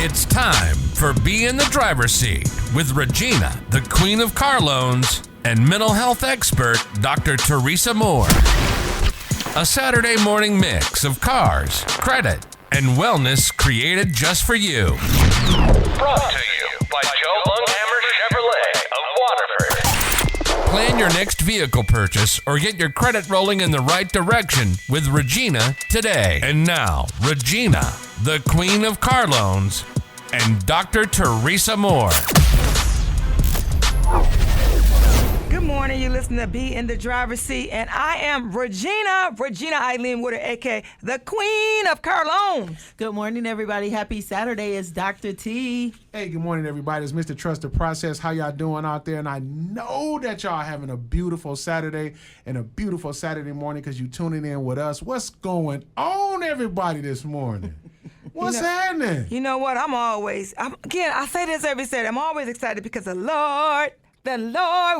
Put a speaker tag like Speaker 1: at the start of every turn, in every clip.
Speaker 1: It's time for Be in the Driver's Seat with Regina, the Queen of Car Loans, and mental health expert, Dr. Teresa Moore. A Saturday morning mix of cars, credit, and wellness created just for you.
Speaker 2: Brought to you by Joe Lunghamer Chevrolet of Waterford.
Speaker 1: Plan your next vehicle purchase or get your credit rolling in the right direction with Regina today. And now, Regina, the Queen of Car Loans, and Dr. Teresa Moore.
Speaker 3: Good morning. You listen to Be in the Driver's Seat, and I am Regina Eileen Woodard, a.k.a. the Queen of Car Loans.
Speaker 4: Good morning, everybody. Happy Saturday. It's Dr. T.
Speaker 5: Hey, good morning, everybody. It's Mr. Trust the Process. How y'all doing out there? And I know that y'all having a beautiful Saturday and a beautiful Saturday morning because you tuning in with us. What's going on, everybody, this morning? What's happening?
Speaker 3: You know what? I say this every Saturday. I'm always excited because the Lord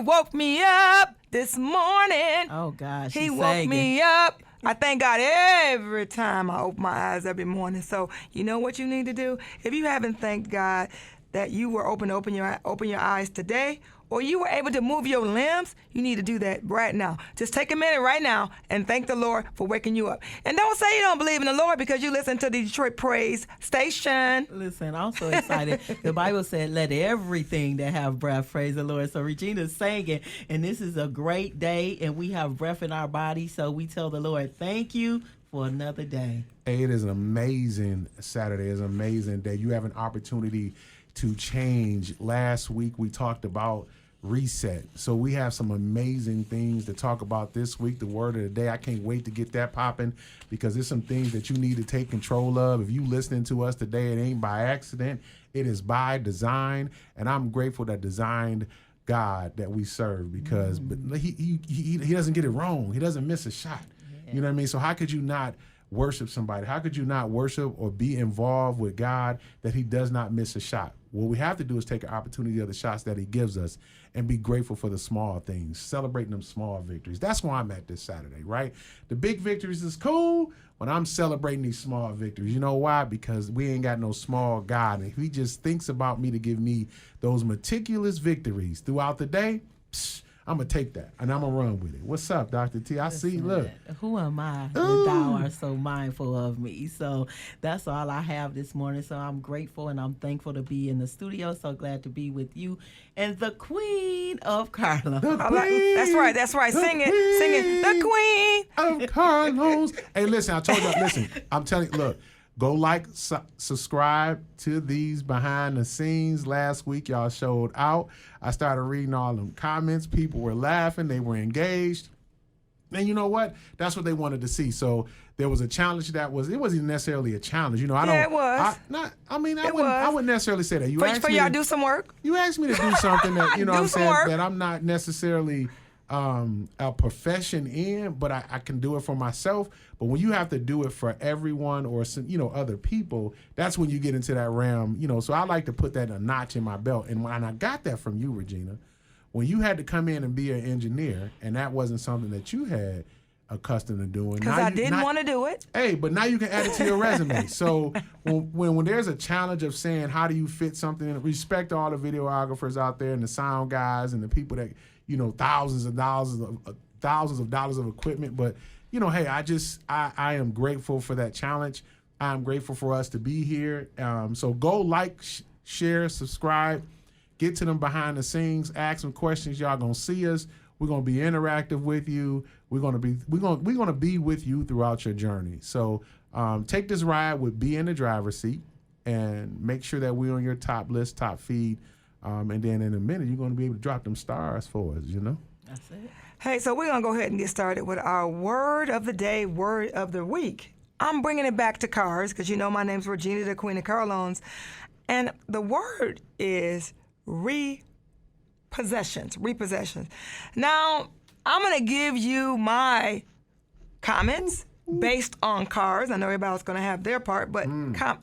Speaker 3: woke me up this morning.
Speaker 4: Oh, gosh.
Speaker 3: He woke me up. I thank God every time I open my eyes every morning. So you know what you need to do? If you haven't thanked God that you were open your eyes today, or you were able to move your limbs, you need to do that right now. Just take a minute right now and thank the Lord for waking you up. And don't say you don't believe in the Lord because you listen to the Detroit Praise Station.
Speaker 4: Listen, I'm so excited. The Bible said, let everything that have breath praise the Lord. So Regina's singing, and this is a great day, and we have breath in our body, so we tell the Lord, thank you for another day.
Speaker 5: Hey, it is an amazing Saturday. It's an amazing day. You have an opportunity to change. Last week we talked about reset. So we have some amazing things to talk about this week. The word of the day, I can't wait to get that popping because there's some things that you need to take control of. If you listening to us today, it ain't by accident. It is by design. And I'm grateful that designed God that we serve because but he doesn't get it wrong. He doesn't miss a shot. Yeah. You know what I mean? So how could you not worship somebody? How could you not worship or be involved with God that he does not miss a shot? What we have to do is take an opportunity of the shots that he gives us and be grateful for the small things, celebrating them small victories. That's where I'm at this Saturday, right? The big victories is cool when I'm celebrating these small victories. You know why? Because we ain't got no small God. And if he just thinks about me to give me those meticulous victories throughout the day, I'm going to take that, and I'm going to run with it. What's up, Dr. T? I see, look.
Speaker 4: Who am I that thou art so mindful of me? So that's all I have this morning. So I'm grateful, and I'm thankful to be in the studio. So glad to be with you and the Queen of Car Loans.
Speaker 3: That's right. Sing it. The Queen
Speaker 5: of Car Loans. Hey, listen, I told you, I'm telling you, look. Go subscribe to these behind the scenes. Last week, y'all showed out. I started reading all them comments. People were laughing. They were engaged. And you know what? That's what they wanted to see. So there was a challenge it wasn't necessarily a challenge. You know,
Speaker 3: it was.
Speaker 5: I wouldn't necessarily say that.
Speaker 3: For y'all do some work.
Speaker 5: You asked me to do something that, you know what I'm saying,
Speaker 3: work.
Speaker 5: that I'm not necessarily a profession in, but I can do it for myself. But when you have to do it for everyone or some, other people, that's when you get into that realm, So I like to put that a notch in my belt. And when I got that from you, Regina, when you had to come in and be an engineer, and that wasn't something that you had accustomed to doing.
Speaker 3: Because I didn't want to do it.
Speaker 5: Hey, but now you can add it to your resume. So when there's a challenge of saying how do you fit something in, respect all the videographers out there and the sound guys and the people that thousands of dollars of equipment. But, hey, I am grateful for that challenge. I'm grateful for us to be here. So go share, subscribe, get to them behind the scenes, ask some questions. Y'all gonna see us. We're gonna be interactive with you. We're gonna be with you throughout your journey. So take this ride with Be in the Driver's Seat and make sure that we're on your top list, top feed. And then in a minute, you're going to be able to drop them stars for us,
Speaker 4: That's it.
Speaker 3: Hey, so we're going to go ahead and get started with our word of the day, word of the week. I'm bringing it back to cars because my name's Regina, the Queen of Car Loans. And the word is repossessions. Now, I'm going to give you my comments based on cars. I know everybody's going to have their part, but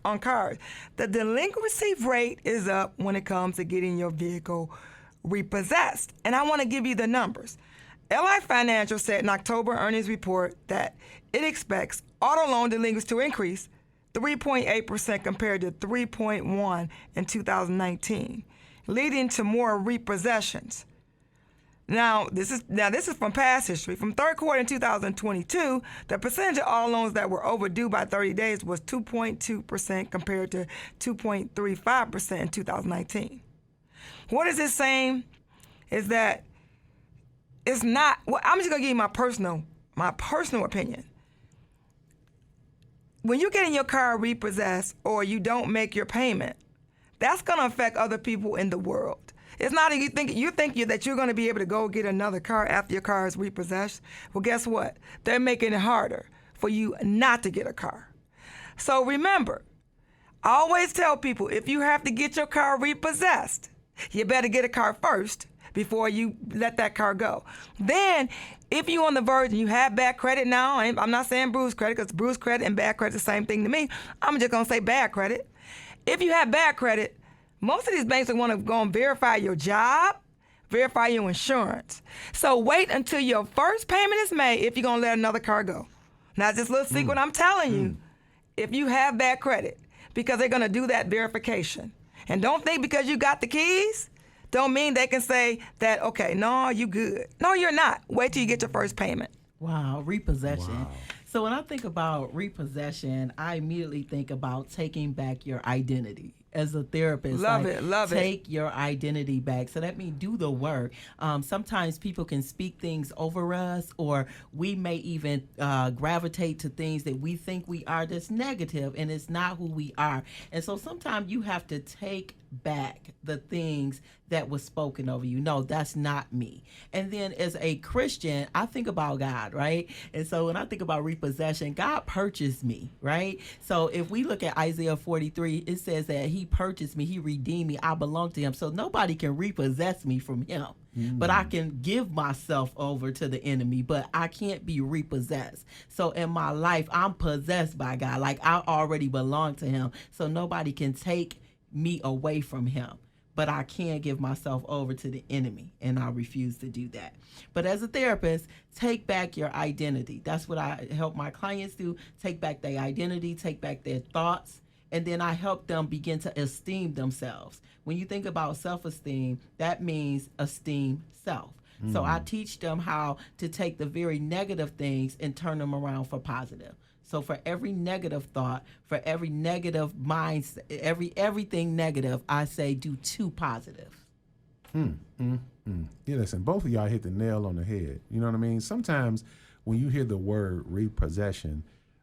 Speaker 3: on cars. The delinquency rate is up when it comes to getting your vehicle repossessed. And I want to give you the numbers. LI Financial said in October earnings report that it expects auto loan delinquencies to increase 3.8% compared to 3.1% in 2019, leading to more repossessions. Now, this is from past history. From third quarter in 2022, the percentage of all loans that were overdue by 30 days was 2.2% compared to 2.35% in 2019. What is this saying? Is that it's not. Well, I'm just gonna give you my personal opinion. When you're getting your car repossessed or you don't make your payment, that's gonna affect other people in the world. It's not you think that you're going to be able to go get another car after your car is repossessed. Well, guess what? They're making it harder for you not to get a car. So remember, I always tell people, if you have to get your car repossessed, you better get a car first before you let that car go. Then, if you're on the verge and you have bad credit now, I'm not saying bruised credit, because bruised credit and bad credit is the same thing to me. I'm just going to say bad credit. If you have bad credit, most of these banks are going to go and verify your job, verify your insurance. So wait until your first payment is made if you're going to let another car go. Now, this little secret I'm telling you, if you have bad credit, because they're going to do that verification. And don't think because you got the keys, don't mean they can say that, okay, no, you good. No, you're not. Wait till you get your first payment.
Speaker 4: Wow, repossession. Wow. So when I think about repossession, I immediately think about taking back your identity. As a therapist,
Speaker 3: love it.
Speaker 4: Take your identity back. So that means do the work. Sometimes people can speak things over us, or we may even gravitate to things that we think we are that's negative, and it's not who we are. And so sometimes you have to take back the things that was spoken over you. No, that's not me. And then as a Christian, I think about God, right? And so when I think about repossession, God purchased me, right? So if we look at Isaiah 43, it says that he purchased me, he redeemed me, I belong to him. So nobody can repossess me from him. But I can give myself over to the enemy, but I can't be repossessed. So in my life, I'm possessed by God. Like, I already belong to him. So nobody can take me away from him. But I can't give myself over to the enemy, and I refuse to do that. But as a therapist, take back your identity. That's what I help my clients do. Take back their identity, take back their thoughts, and then I help them begin to esteem themselves. When you think about self-esteem, that means esteem self. So I teach them how to take the very negative things and turn them around for positive. So for every negative thought, for every negative mindset, everything negative, I say do 2 positive.
Speaker 5: Yeah, listen, both of y'all hit the nail on the head. You know what I mean? Sometimes when you hear the word repossession,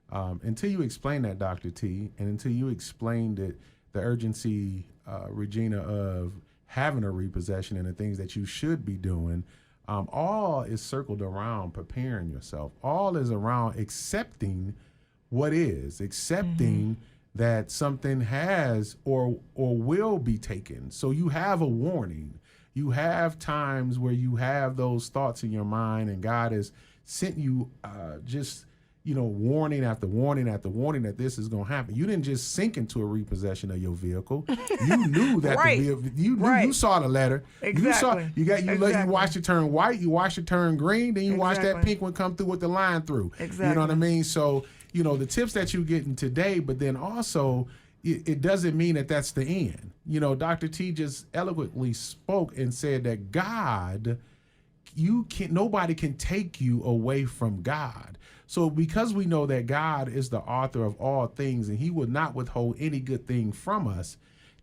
Speaker 5: until you explain that, Dr. T, and until you explain the urgency, Regina, of having a repossession and the things that you should be doing, all is circled around preparing yourself. All is around accepting what is, accepting that something has or will be taken. So you have a warning. You have times where you have those thoughts in your mind, and God has sent you warning after warning after warning that this is going to happen. You didn't just sink into a repossession of your vehicle. You knew that
Speaker 3: Right.
Speaker 5: you saw the letter.
Speaker 3: Exactly.
Speaker 5: You watched it turn white, you watched it turn green, then you watched that
Speaker 3: Exactly.
Speaker 5: pink one come through with the line through.
Speaker 3: Exactly.
Speaker 5: You know what I mean? So, the tips that you're getting today, but then also it doesn't mean that that's the end. Dr. T just eloquently spoke and said that God, nobody can take you away from God. So because we know that God is the author of all things and he will not withhold any good thing from us,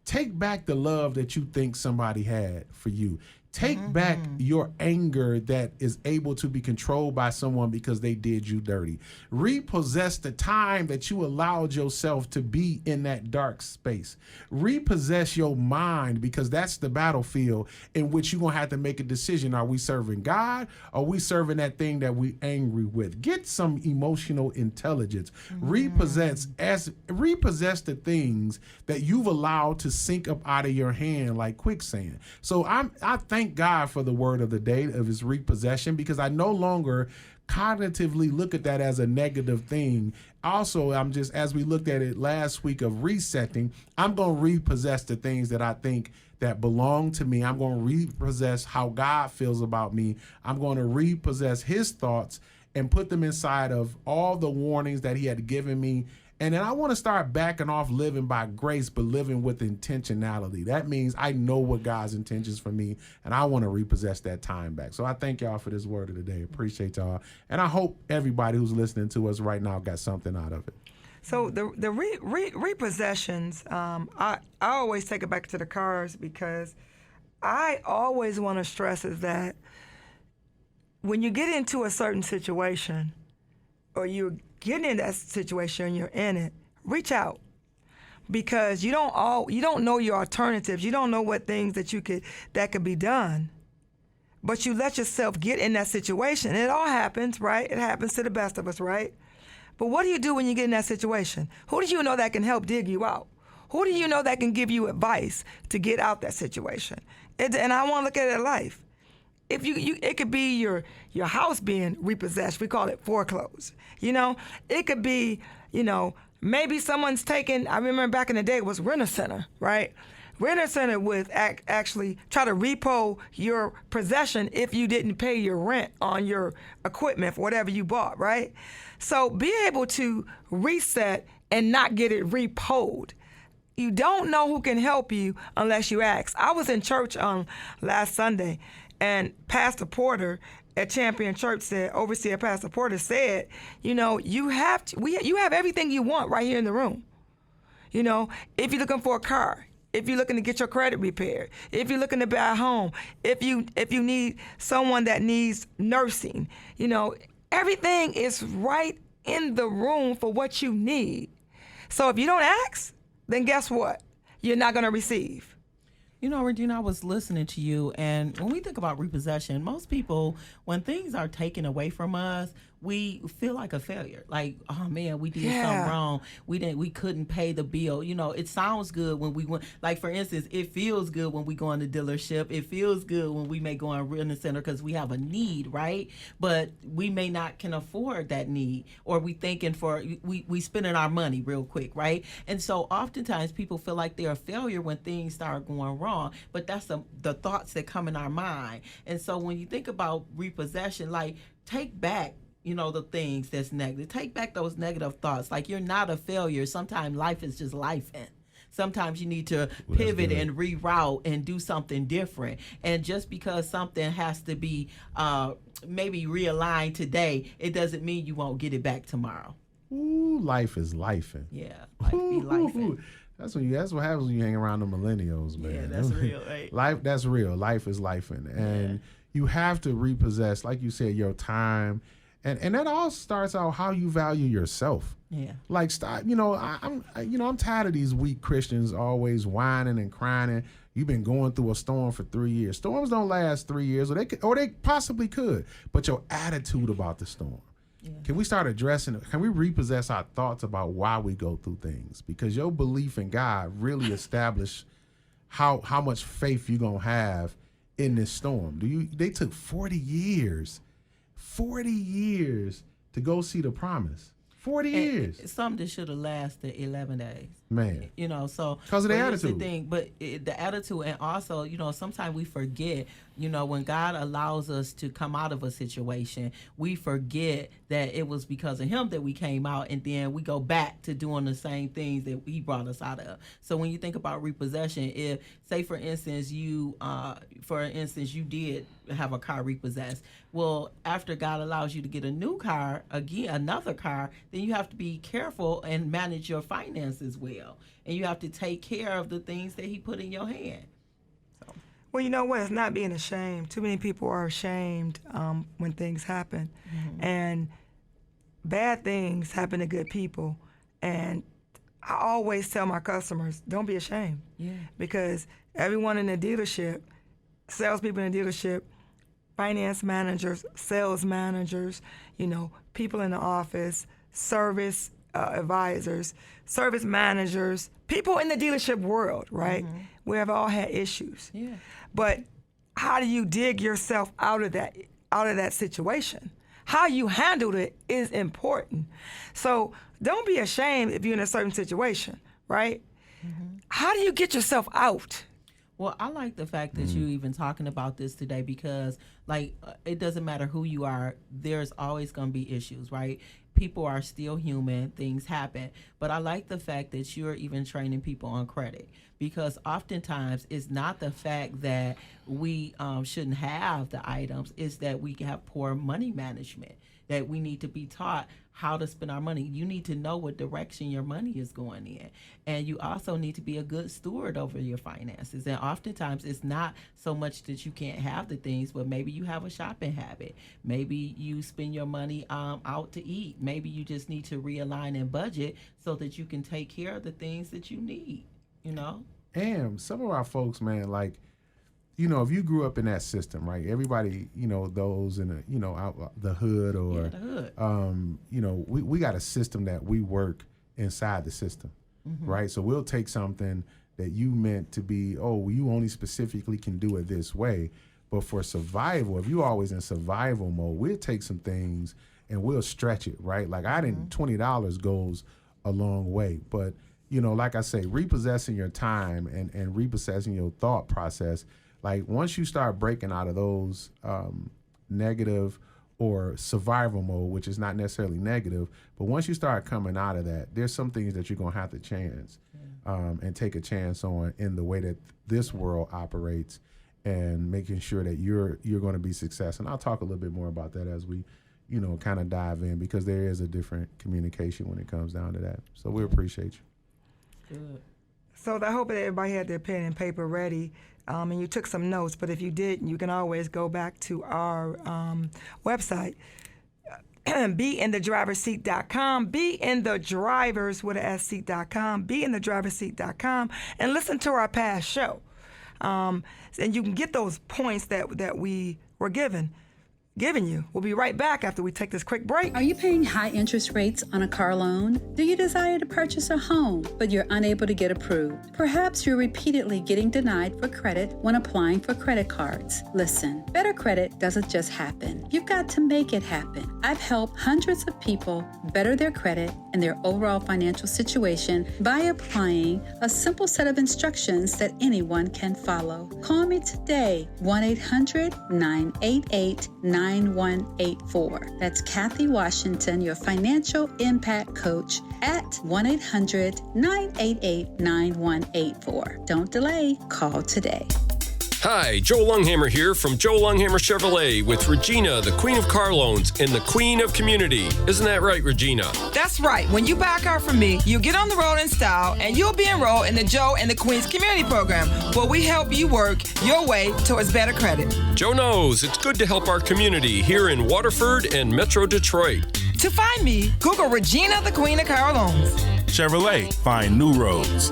Speaker 5: take back the love that you think somebody had for you. Take back your anger that is able to be controlled by someone because they did you dirty. Repossess the time that you allowed yourself to be in that dark space. Repossess your mind, because that's the battlefield in which you're going to have to make a decision. Are we serving God? Or are we serving that thing that we're angry with? Get some emotional intelligence. Repossess the things that you've allowed to sink up out of your hand like quicksand. So I thank God for the word of the day of his repossession, because I no longer cognitively look at that as a negative thing. Also, as we looked at it last week of resetting, I'm going to repossess the things that I think that belong to me. I'm going to repossess how God feels about me. I'm going to repossess his thoughts and put them inside of all the warnings that he had given me, And then I want to start backing off living by grace, but living with intentionality. That means I know what God's intentions for me, and I want to repossess that time back. So I thank y'all for this word of the day. Appreciate y'all. And I hope everybody who's listening to us right now got something out of it.
Speaker 3: So the repossessions, I always take it back to the cars, because I always want to stress is that when you get into a certain situation, or you're getting in that situation and you're in it, reach out, because you don't know your alternatives. You don't know what things that could be done, but you let yourself get in that situation. It all happens, right? It happens to the best of us, right? But what do you do when you get in that situation? Who do you know that can help dig you out? Who do you know that can give you advice to get out that situation? And I want to look at it in life. If it could be your house being repossessed. We call it foreclosed. It could be, maybe someone's taken. I remember back in the day it was Rent-A-Center, right? Rent-A-Center would actually try to repo your possession if you didn't pay your rent on your equipment for whatever you bought, right? So be able to reset and not get it repoed. You don't know who can help you unless you ask. I was in church on last Sunday, and Pastor Porter at Champion Church said, Overseer Pastor Porter said, you have everything you want right here in the room. If you're looking for a car, if you're looking to get your credit repaired, if you're looking to buy a home, if you need someone that needs nursing, everything is right in the room for what you need. So if you don't ask, then guess what? You're not going to receive.
Speaker 4: Regina, I was listening to you, and when we think about repossession, most people, when things are taken away from us, we feel like a failure. Like, oh man, we did something wrong. We couldn't pay the bill. It sounds good when we went. Like, for instance, it feels good when we go in the dealership. It feels good when we may go in Rent-A-Center because we have a need, right? But we may not can afford that need, or we thinking we spending our money real quick, right? And so oftentimes people feel like they're a failure when things start going wrong. But that's the thoughts that come in our mind. And so when you think about repossession, like, take back the things that's negative. Take back those negative thoughts. Like, you're not a failure. Sometimes life is just life-in. Sometimes you need to pivot and reroute and do something different. And just because something has to be maybe realigned today, it doesn't mean you won't get it back tomorrow.
Speaker 5: Ooh, life is life-in.
Speaker 4: Yeah, life be life-in.
Speaker 5: That's what happens when you hang around the millennials, man.
Speaker 4: Yeah, that's real, right?
Speaker 5: That's real. Life is life-in. And you have to repossess, like you said, your time. And that all starts out how you value yourself. Yeah. Like, stop. I'm tired of these weak Christians always whining and crying. You've been going through a storm for 3 years. Storms don't last 3 years, or they possibly could. But your attitude about the storm. Yeah. Can we start addressing it? Can we repossess our thoughts about why we go through things? Because your belief in God really establishes how much faith you're gonna have in this storm. They took 40 years. 40 years to go see the promise. 40 years.
Speaker 4: Something that should have lasted 11 days.
Speaker 5: Man.
Speaker 4: So.
Speaker 5: Because of the attitude.
Speaker 4: The thing, but the attitude, and also, sometimes we forget, when God allows us to come out of a situation, we forget that it was because of Him that we came out, and then we go back to doing the same things that He brought us out of. So when you think about repossession, if, say, for instance, you did have a car repossessed, well, after God allows you to get a new car, another car, then you have to be careful and manage your finances well. And you have to take care of the things that He put in your hand. So.
Speaker 3: Well, you know what? It's not being ashamed. Too many people are ashamed when things happen. Mm-hmm. And bad things happen to good people. And I always tell my customers, don't be ashamed. Yeah. Because everyone in the dealership, salespeople in the dealership, finance managers, sales managers, people in the office, service advisors, service managers, people in the dealership world, right? Mm-hmm. We have all had issues. Yeah. But how do you dig yourself out of that situation? How you handled it is important. So don't be ashamed if you're in a certain situation, right? Mm-hmm. How do you get yourself out?
Speaker 4: Well, I like the fact that you even talking about this today because, like, it doesn't matter who you are. There's always going to be issues, right? People are still human. Things happen. But I like the fact that you're even training people on credit because oftentimes it's not the fact that we shouldn't have the items. It's that we have poor money management, that we need to be taught how to spend our money. You need to know what direction your money is going in. And you also need to be a good steward over your finances. And oftentimes it's not so much that you can't have the things, but maybe you have a shopping habit. Maybe you spend your money out to eat. Maybe you just need to realign and budget so that you can take care of the things that you need, you know?
Speaker 5: And some of our folks, man, like, you know, if you grew up in that system, right? Everybody, you know, those in the, you know, out the hood or,
Speaker 4: the hood.
Speaker 5: You know, we got a system that we work inside the system, right? So we'll take something that you meant to be, oh, you only specifically can do it this way. But for survival, if you're always in survival mode, we'll take some things and we'll stretch it, right? Like $20 goes a long way. But, you know, like I say, repossessing your time and repossessing your thought process, like once you start breaking out of those negative or survival mode, which is not necessarily negative, but once you start coming out of that, there's some things that you're going to have to chance and take a chance on in the way that this world operates and making sure that you're going to be successful. And I'll talk a little bit more about that as we, you know, kind of dive in because there is a different communication when it comes down to that. So we appreciate you.
Speaker 4: Good.
Speaker 3: So I hope that everybody had their pen and paper ready and you took some notes. But if you didn't, you can always go back to our website, beinthedriverseat.com, beinthedrivers with a S-seat.com, beinthedriverseat.com, and listen to our past show. And you can get those points that we were giving you. We'll be right back after we take this quick break.
Speaker 6: Are you paying high interest rates on a car loan? Do you desire to purchase a home, but you're unable to get approved? Perhaps you're repeatedly getting denied for credit when applying for credit cards. Listen, better credit doesn't just happen. You've got to make it happen. I've helped hundreds of people better their credit and their overall financial situation by applying a simple set of instructions that anyone can follow. Call me today, 1-800-988-9184. That's Kathy Washington, your financial impact coach at 1-800-988-9184. Don't delay. Call today.
Speaker 7: Hi, Joe Lunghamer here from Joe Lunghamer Chevrolet with Regina, the Queen of Car Loans and the Queen of Community. Isn't that right, Regina?
Speaker 3: That's right. When you buy a car from me, you get on the road in style and you'll be enrolled in the Joe and the Queen's Community Program, where we help you work your way towards better credit.
Speaker 7: Joe knows it's good to help our community here in Waterford and Metro Detroit.
Speaker 3: To find me, Google Regina, the Queen of Car Loans.
Speaker 8: Chevrolet, find new roads.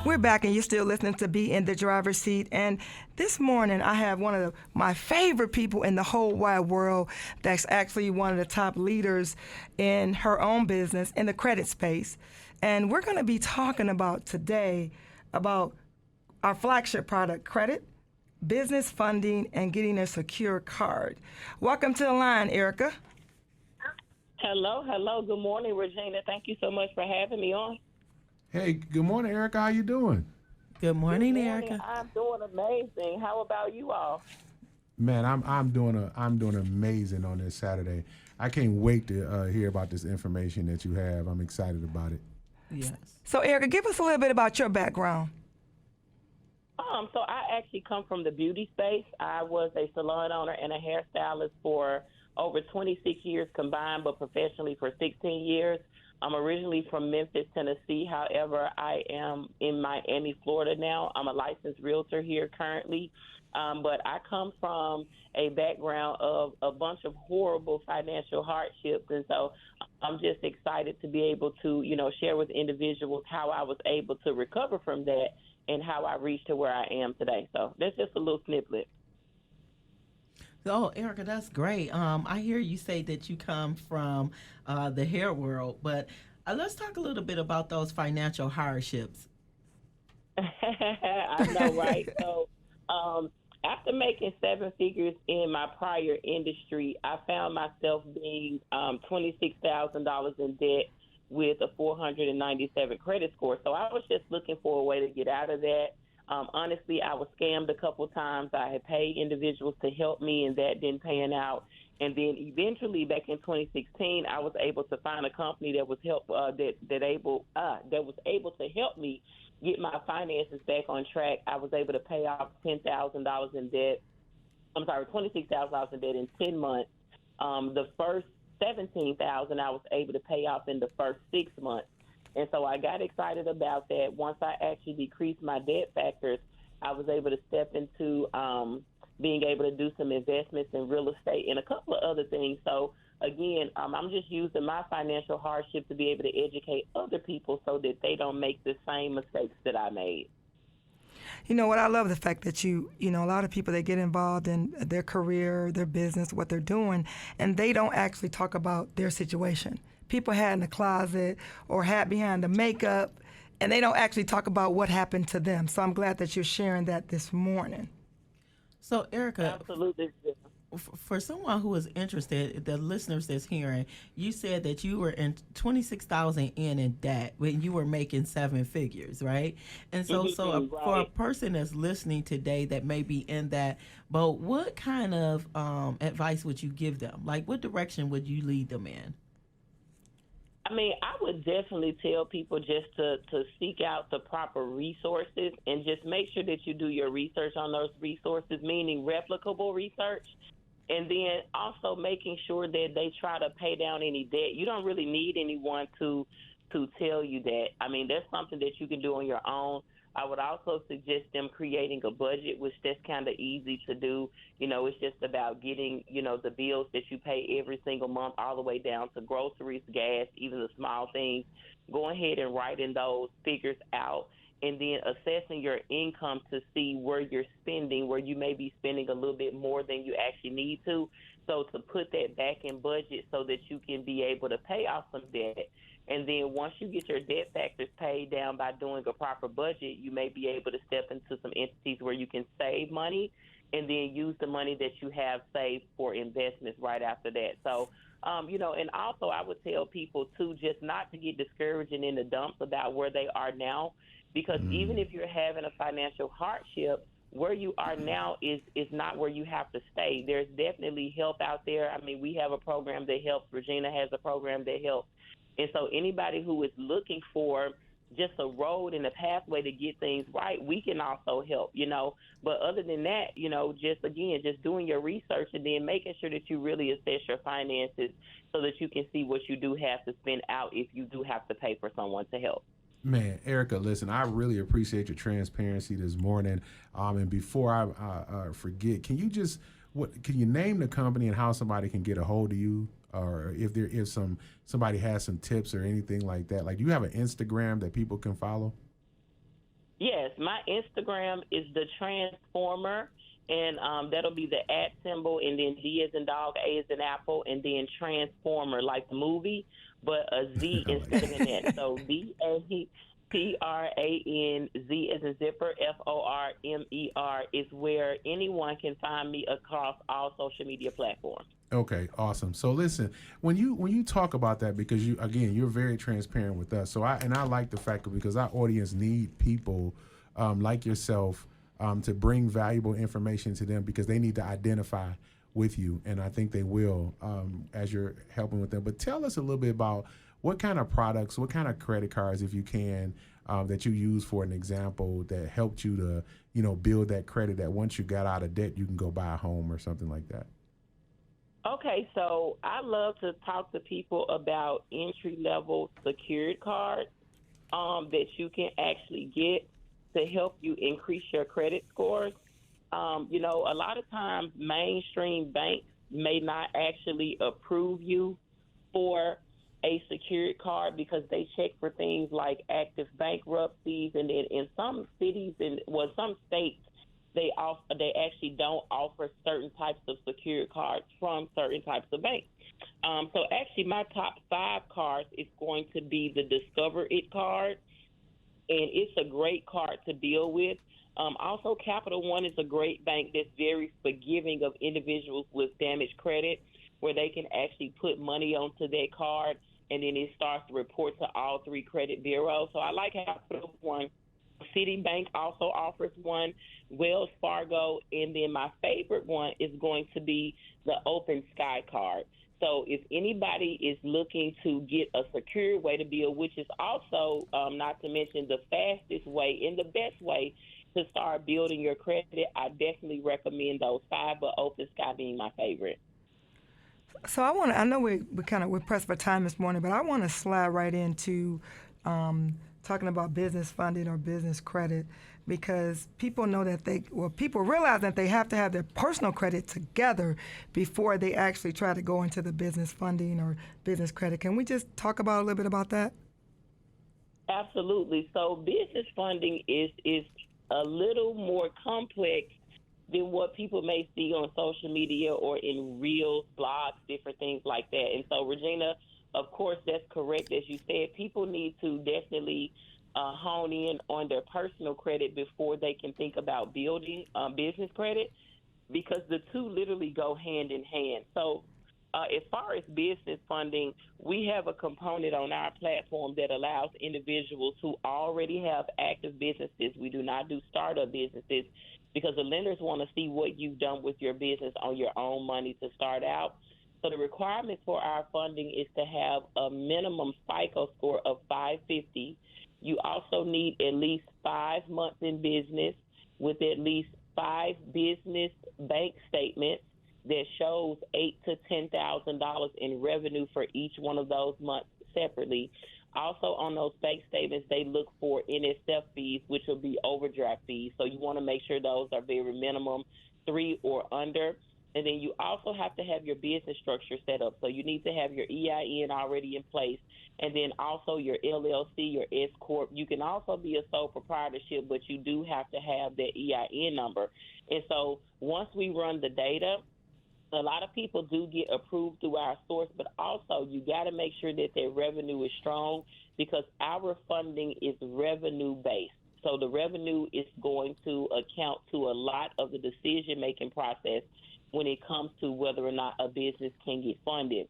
Speaker 3: We're back and you're still listening to Be in the Driver's Seat. And this morning I have one of my favorite people in the whole wide world that's actually one of the top leaders in her own business in the credit space. And we're going to be talking about today about our flagship product, credit, business funding, and getting a secure card. Welcome to the line, Erica.
Speaker 9: Hello. Good morning, Regina. Thank you so much for having me on.
Speaker 5: Hey, good morning, Erica. How you doing?
Speaker 4: Good morning, Erica.
Speaker 9: I'm doing amazing. How about you all?
Speaker 5: Man, I'm doing amazing on this Saturday. I can't wait to hear about this information that you have. I'm excited about it.
Speaker 4: Yes.
Speaker 3: So, Erica, give us a little bit about your background.
Speaker 9: So I actually come from the beauty space. I was a salon owner and a hairstylist for over 26 years combined, but professionally for 16 years. I'm originally from Memphis, Tennessee. However, I am in Miami, Florida now. I'm a licensed realtor here currently. But I come from a background of a bunch of horrible financial hardships. And so I'm just excited to be able to, share with individuals how I was able to recover from that and how I reached to where I am today. So that's just a little snippet.
Speaker 4: Oh, Erica, that's great. I hear you say that you come from the hair world, but let's talk a little bit about those financial hardships.
Speaker 9: I know, right? So after making 7 figures in my prior industry, I found myself being $26,000 in debt with a 497 credit score. So I was just looking for a way to get out of that. Honestly, I was scammed a couple times. I had paid individuals to help me, and that didn't pan out. And then eventually, back in 2016, I was able to find a company that was able to help me get my finances back on track. I was able to pay off $10,000 in debt. I'm sorry, $26,000 in debt in 10 months. The first $17,000 I was able to pay off in the first 6 months. And so I got excited about that. Once I actually decreased my debt factors, I was able to step into being able to do some investments in real estate and a couple of other things. So, again, I'm just using my financial hardship to be able to educate other people so that they don't make the same mistakes that I made.
Speaker 3: You know what? I love the fact that you know, a lot of people, they get involved in their career, their business, what they're doing, and they don't actually talk about their situation. People hide in the closet or hide behind the makeup, and they don't actually talk about what happened to them. So I'm glad that you're sharing that this morning.
Speaker 4: So, Erica,
Speaker 9: absolutely.
Speaker 4: For someone who is interested, the listeners that's hearing, you said that you were in $26,000 in debt when you were making 7 figures, right? And so, for a person that's listening today that may be in that boat, what kind of advice would you give them? Like, what direction would you lead them in?
Speaker 9: I mean, I would definitely tell people just to seek out the proper resources and just make sure that you do your research on those resources, meaning replicable research, and then also making sure that they try to pay down any debt. You don't really need anyone to tell you that. I mean, that's something that you can do on your own. I would also suggest them creating a budget, which that's kind of easy to do. You know, it's just about getting, you know, the bills that you pay every single month all the way down to groceries, gas, even the small things. Go ahead and writing those figures out and then assessing your income to see where you're spending, where you may be spending a little bit more than you actually need to. So to put that back in budget so that you can be able to pay off some debt. And then once you get your debt factors paid down by doing a proper budget, you may be able to step into some entities where you can save money and then use the money that you have saved for investments right after that. So, you know, and also I would tell people, too, just not to get discouraged and in the dumps about where they are now, because even if you're having a financial hardship, where you are now is not where you have to stay. There's definitely help out there. I mean, we have a program that helps. Regina has a program that helps. And so anybody who is looking for just a road and a pathway to get things right, we can also help, you know. But other than that, you know, just doing your research and then making sure that you really assess your finances so that you can see what you do have to spend out if you do have to pay for someone to help.
Speaker 5: Man, Erica, listen, I really appreciate your transparency this morning. And before I forget, can you name the company and how somebody can get a hold of you? Or if somebody has some tips or anything like that, like, do you have an Instagram that people can follow?
Speaker 9: Yes, my Instagram is the Transformer, and that'll be the @ symbol, and then D as in dog, A as in apple, and then Transformer, like the movie, but a Z instead of an S. So DATRANZ as in zipper, FORMER is where anyone can find me across all social media platforms.
Speaker 5: Okay, awesome. So listen, when you talk about that, because you're very transparent with us. So I like the fact that because our audience need people like yourself to bring valuable information to them, because they need to identify with you, and I think they will as you're helping with them. But tell us a little bit about what kind of products, what kind of credit cards, if you can, that you use for an example that helped you to, you know, build that credit that once you got out of debt, you can go buy a home or something like that.
Speaker 9: Okay, so I love to talk to people about entry-level secured cards that you can actually get to help you increase your credit scores. You know, a lot of times mainstream banks may not actually approve you for a secured card because they check for things like active bankruptcies, and then in some cities and some states, they actually don't offer certain types of secured cards from certain types of banks. So actually my top 5 cards is going to be the Discover It card, and it's a great card to deal with. Also, Capital One is a great bank that's very forgiving of individuals with damaged credit, where they can actually put money onto their card and then it starts to report to all 3 credit bureaus. So I like how I put up one. Citibank also offers one, Wells Fargo, and then my favorite one is going to be the Open Sky card. So if anybody is looking to get a secure way to build, which is also, not to mention, the fastest way and the best way to start building your credit, I definitely recommend those 5, but Open Sky being my favorite.
Speaker 3: So I know we're pressed for time this morning, but I want to slide right into talking about business funding or business credit, because people know that people realize that they have to have their personal credit together before they actually try to go into the business funding or business credit. Can we just talk about a little bit about that?
Speaker 9: Absolutely. So business funding is a little more complex than what people may see on social media or in reels, blogs, different things like that. And so, Regina, of course, that's correct. As you said, people need to definitely hone in on their personal credit before they can think about building business credit, because the two literally go hand in hand. So as far as business funding, we have a component on our platform that allows individuals who already have active businesses. We do not do startup businesses, because the lenders want to see what you've done with your business on your own money to start out. So the requirement for our funding is to have a minimum FICO score of 550. You also need at least 5 months in business with at least 5 business bank statements that shows $8,000 to $10,000 in revenue for each one of those months separately. Also on those bank statements, they look for NSF fees, which will be overdraft fees. So you want to make sure those are very minimum, 3 or under. And then you also have to have your business structure set up. So you need to have your EIN already in place, and then also your LLC, your S Corp. You can also be a sole proprietorship, but you do have to have that EIN number. And so once we run the data, a lot of people do get approved through our source, but also you got to make sure that their revenue is strong, because our funding is revenue-based. So the revenue is going to account to a lot of the decision-making process when it comes to whether or not a business can get funded.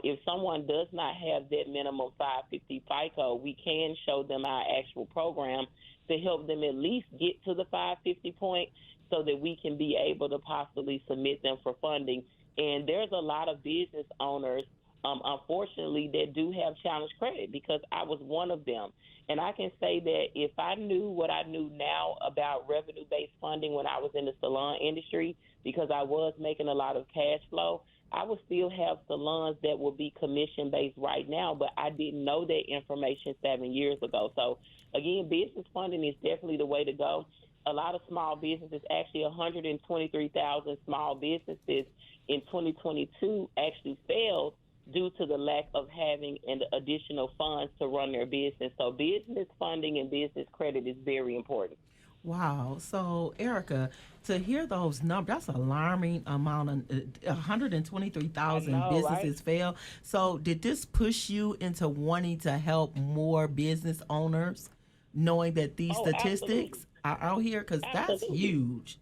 Speaker 9: If someone does not have that minimum 550 FICO, we can show them our actual program to help them at least get to the 550 point so that we can be able to possibly submit them for funding. And there's a lot of business owners, unfortunately, that do have challenged credit, because I was one of them. And I can say that if I knew what I knew now about revenue-based funding when I was in the salon industry, because I was making a lot of cash flow, I would still have salons that would be commission-based right now, but I didn't know that information 7 years ago. So, again, business funding is definitely the way to go. A lot of small businesses, actually 123,000 small businesses in 2022 actually failed due to the lack of having an additional funds to run their business. So business funding and business credit is very important.
Speaker 4: Wow. So, Erica, to hear those numbers, that's an alarming amount of 123,000 businesses fail. So did this push you into wanting to help more business owners, knowing that these statistics are out here? Because that's huge.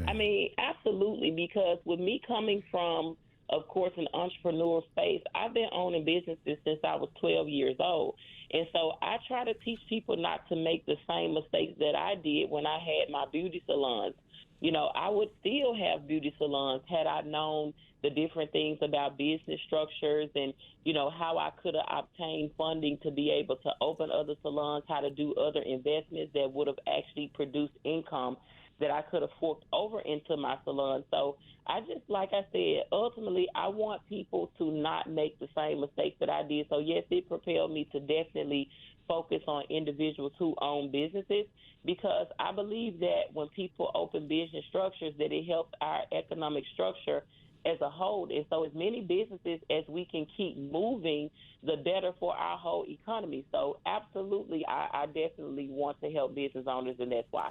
Speaker 9: I mean, absolutely, because with me coming from, of course, an entrepreneurial space, I've been owning businesses since I was 12 years old. And so I try to teach people not to make the same mistakes that I did when I had my beauty salons. You know, I would still have beauty salons had I known the different things about business structures and, you know, how I could have obtained funding to be able to open other salons, how to do other investments that would have actually produced income that I could have forked over into my salon. So I just, like I said, ultimately I want people to not make the same mistakes that I did. So yes, it propelled me to definitely focus on individuals who own businesses, because I believe that when people open business structures, that it helps our economic structure as a whole. And so as many businesses as we can keep moving, the better for our whole economy. So absolutely, I definitely want to help business owners, and that's why.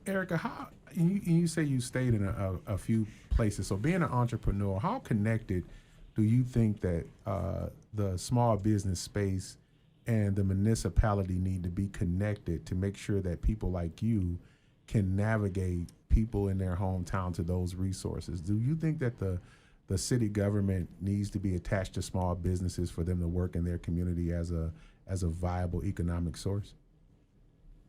Speaker 5: Erica, you say you stayed in a few places. So being an entrepreneur, how connected do you think that the small business space and the municipality need to be connected to make sure that people like you can navigate people in their hometown to those resources? Do you think that the the city government needs to be attached to small businesses for them to work in their community as a viable economic source?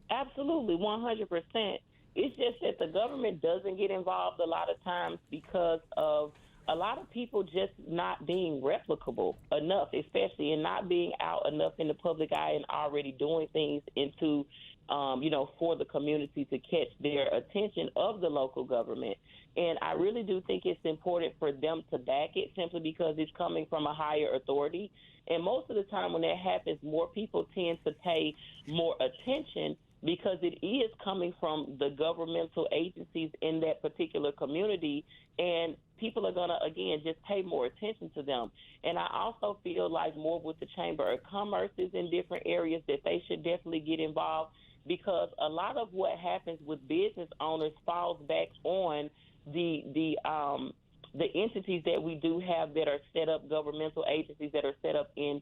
Speaker 9: Absolutely, 100%. It's just that the government doesn't get involved a lot of times because of a lot of people just not being replicable enough, especially and not being out enough in the public eye and already doing things into, for the community to catch their attention of the local government. And I really do think it's important for them to back it simply because it's coming from a higher authority. And most of the time when that happens, more people tend to pay more attention because it is coming from the governmental agencies in that particular community, and people are going to, again, just pay more attention to them. And I also feel like more with the Chamber of Commerce is in different areas that they should definitely get involved, because a lot of what happens with business owners falls back on the entities that we do have that are set up, governmental agencies that are set up in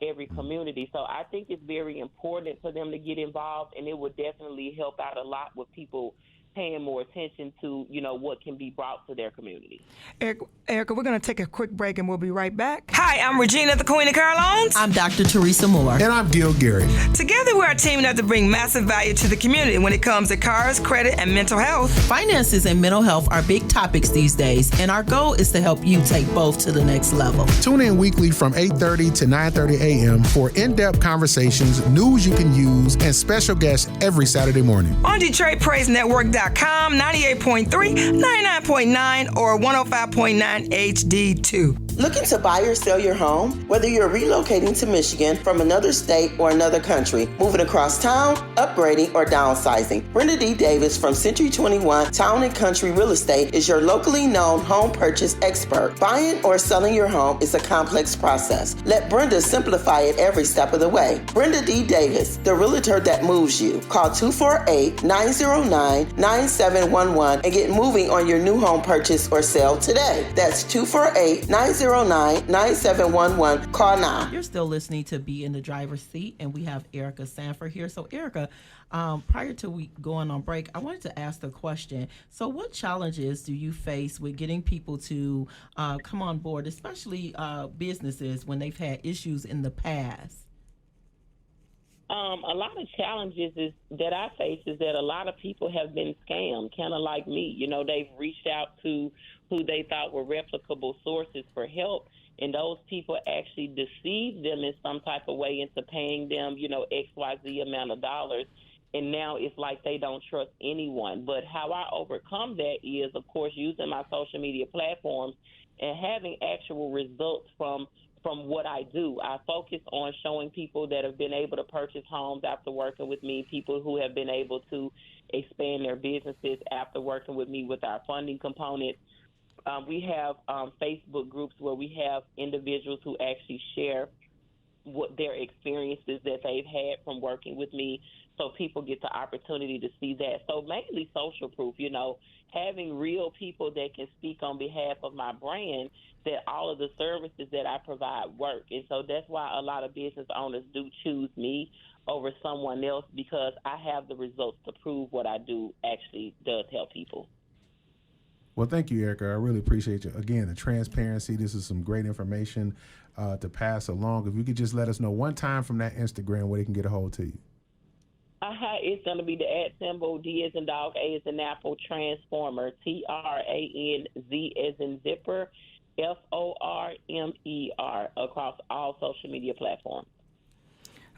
Speaker 9: every community. So I think it's very important for them to get involved, and it would definitely help out a lot with people paying more attention to, what can be brought to their community.
Speaker 3: Erica, we're going to take a quick break and we'll be right back. Hi, I'm Regina, the Queen of Car Loans.
Speaker 4: I'm Dr. Teresa Moore.
Speaker 5: And I'm Gil Gary.
Speaker 3: Together, we are teaming up to bring massive value to the community when it comes to cars, credit, and mental health.
Speaker 4: Finances and mental health are big topics these days, and our goal is to help you take both to the next level.
Speaker 5: Tune in weekly from 8:30 to 9:30 a.m. for in-depth conversations, news you can use, and special guests every Saturday morning.
Speaker 3: On DetroitPraiseNetwork.com, 98.3, 99.9, or 105.9 HD2.
Speaker 10: Looking to buy or sell your home? Whether you're relocating to Michigan from another state or another country, moving across town, upgrading, or downsizing, Brenda D. Davis from Century 21 Town and Country Real Estate is your locally known home purchase expert. Buying or selling your home is a complex process. Let Brenda simplify it every step of the way. Brenda D. Davis, the realtor that moves you. Call 248-909-9711 and get moving on your new home purchase or sale today. That's 248-909-9711. Call now.
Speaker 4: You're still listening to Be in the Driver's Seat, and we have Erica Sanford here. So, Erica, prior to we going on break, I wanted to ask a question. So, what challenges do you face with getting people to come on board, especially businesses, when they've had issues in the past?
Speaker 9: A lot of challenges that I face is that a lot of people have been scammed, kind of like me. They've reached out to who they thought were replicable sources for help, and those people actually deceived them in some type of way into paying them, XYZ amount of dollars, and now it's like they don't trust anyone. But how I overcome that is, of course, using my social media platforms and having actual results from what I do. I focus on showing people that have been able to purchase homes after working with me, people who have been able to expand their businesses after working with me with our funding components. We have Facebook groups where we have individuals who actually share what their experiences that they've had from working with me, so people get the opportunity to see that. So mainly social proof, having real people that can speak on behalf of my brand, that all of the services that I provide work. And so that's why a lot of business owners do choose me over someone else, because I have the results to prove what I do actually does help people.
Speaker 5: Well, thank you, Erica. I really appreciate you. Again, the transparency. This is some great information to pass along. If you could just let us know one time from that Instagram where they can get a hold to you.
Speaker 9: It's going to be the @ D as in dog, A as in apple, transformer, TRANZ as in zipper, FORMER, across all social media platforms.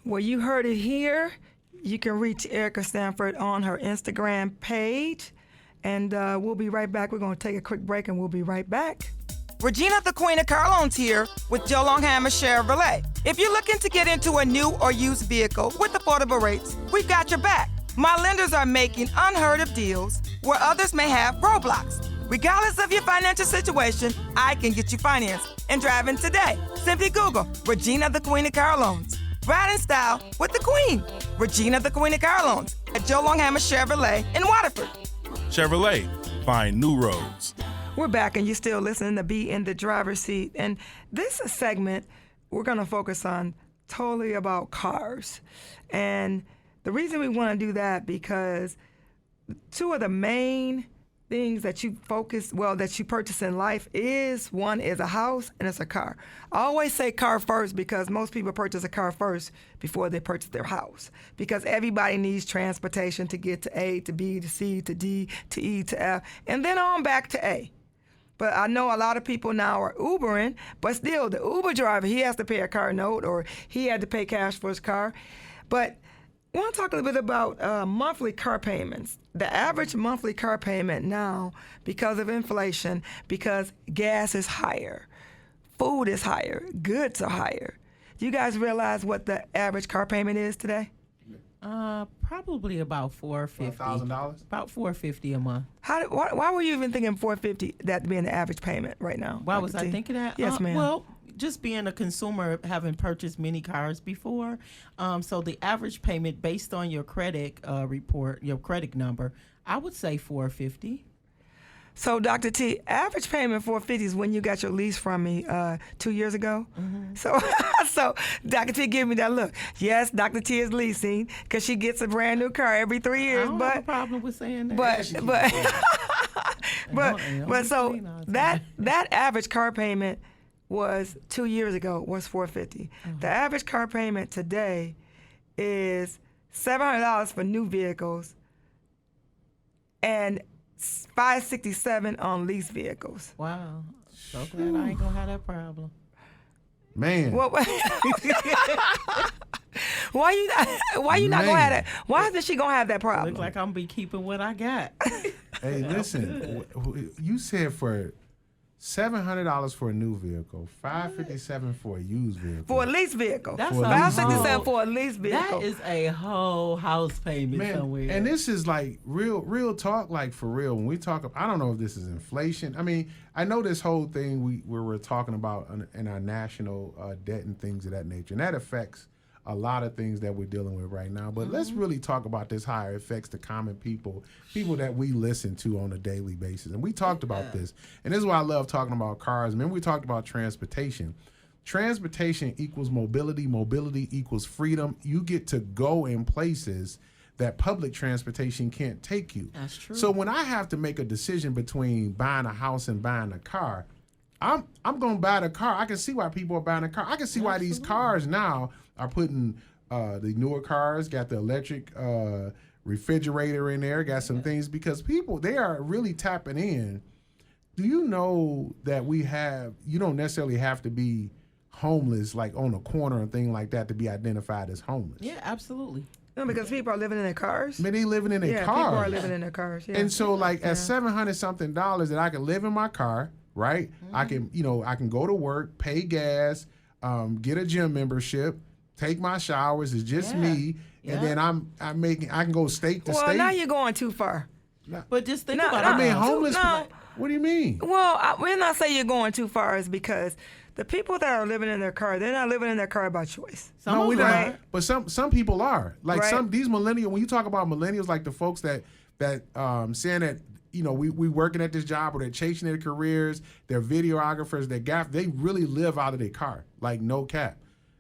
Speaker 3: Well, you heard it here. You can reach Erica Sanford on her Instagram page. And we'll be right back. We're going to take a quick break, and we'll be right back. Regina, the Queen of Car Loans here with Joe Lunghamer Chevrolet. If you're looking to get into a new or used vehicle with affordable rates, we've got your back. My lenders are making unheard of deals where others may have roadblocks. Regardless of your financial situation, I can get you financed and driving today. Simply Google Regina, the Queen of Car Loans. Ride in style with the Queen. Regina, the Queen of Car Loans at Joe Lunghamer Chevrolet in Waterford.
Speaker 8: Chevrolet, find new roads.
Speaker 3: We're back, and you're still listening to Be in the Driver's Seat. And this segment, we're going to focus on totally about cars. And the reason we want to do that, because two of the main things that you purchase in life is a house and it's a car. I always say car first because most people purchase a car first before they purchase their house, because everybody needs transportation to get to A, to B, to C, to D, to E, to F, and then on back to A. But I know a lot of people now are Ubering, but still the Uber driver, he has to pay a car note or he had to pay cash for his car. But I want to talk a little bit about monthly car payments. The average monthly car payment now, because of inflation, because gas is higher, food is higher, goods are higher. Do you guys realize what the average car payment is today?
Speaker 4: Probably about $450.
Speaker 5: $1,000?
Speaker 4: About $450 a month.
Speaker 3: Why were you even thinking $450, that being the average payment right now?
Speaker 4: Why was I thinking that?
Speaker 3: Yes, ma'am.
Speaker 4: Well, just being a consumer, having purchased many cars before, so the average payment based on your credit report, your credit number, I would say $450.
Speaker 3: So, Dr. T, average payment $450 is when you got your lease from me 2 years ago. Mm-hmm. So Dr. T gave me that look. Yes, Dr. T is leasing because she gets a brand new car every 3 years.
Speaker 4: I don't have a problem with saying that.
Speaker 3: But so that average car payment was 2 years ago was $450. Mm-hmm. The average car payment today is $700 for new vehicles and $567 on lease vehicles.
Speaker 4: Wow. So glad I ain't gonna have that problem.
Speaker 5: Man.
Speaker 3: Well, why you not gonna have that? Why isn't she gonna have that problem?
Speaker 4: Looks like I'm gonna be keeping what I got.
Speaker 5: Hey, listen, you said for $700 for a new vehicle, $557 for a used vehicle.
Speaker 3: For a lease vehicle.
Speaker 4: That's
Speaker 3: $567 for a lease vehicle.
Speaker 4: That is a whole house payment somewhere.
Speaker 5: And this is like real talk, like for real. When we talk, I don't know if this is inflation. I mean, I know this whole thing we're talking about in our national debt and things of that nature, and that affects a lot of things that we're dealing with right now. But let's really talk about this, how it affects the common people that we listen to on a daily basis. And we talked about this. And this is why I love talking about cars. Remember, we talked about transportation. Transportation equals mobility. Mobility equals freedom. You get to go in places that public transportation can't take you.
Speaker 4: That's true.
Speaker 5: So when I have to make a decision between buying a house and buying a car, I'm going to buy the car. I can see why people are buying a car. I can see why these cars now are putting the newer cars, got the electric refrigerator in there, got some things, because people, they are really tapping in. Do you know that you don't necessarily have to be homeless, like on a corner and thing like that, to be identified as homeless?
Speaker 4: Yeah, absolutely.
Speaker 3: No, because people are living in their cars.
Speaker 5: Man, they living in their cars.
Speaker 3: Yeah, people are living in their cars. Yeah.
Speaker 5: And so, like, at $700-something that I can live in my car, right? Mm-hmm. I can go to work, pay gas, get a gym membership, take my showers. It's just me, and then I can go state to state.
Speaker 3: Well, now you're going too far.
Speaker 4: But just think about it.
Speaker 5: I mean, homeless. What do you mean?
Speaker 3: Well, we're not saying you're going too far, is because the people that are living in their car, they're not living in their car by choice.
Speaker 5: No, we don't. But some people are. Like these millennials. When you talk about millennials, like the folks that saying that, you know, we working at this job, or they're chasing their careers, they're videographers, they really live out of their car, like no cap.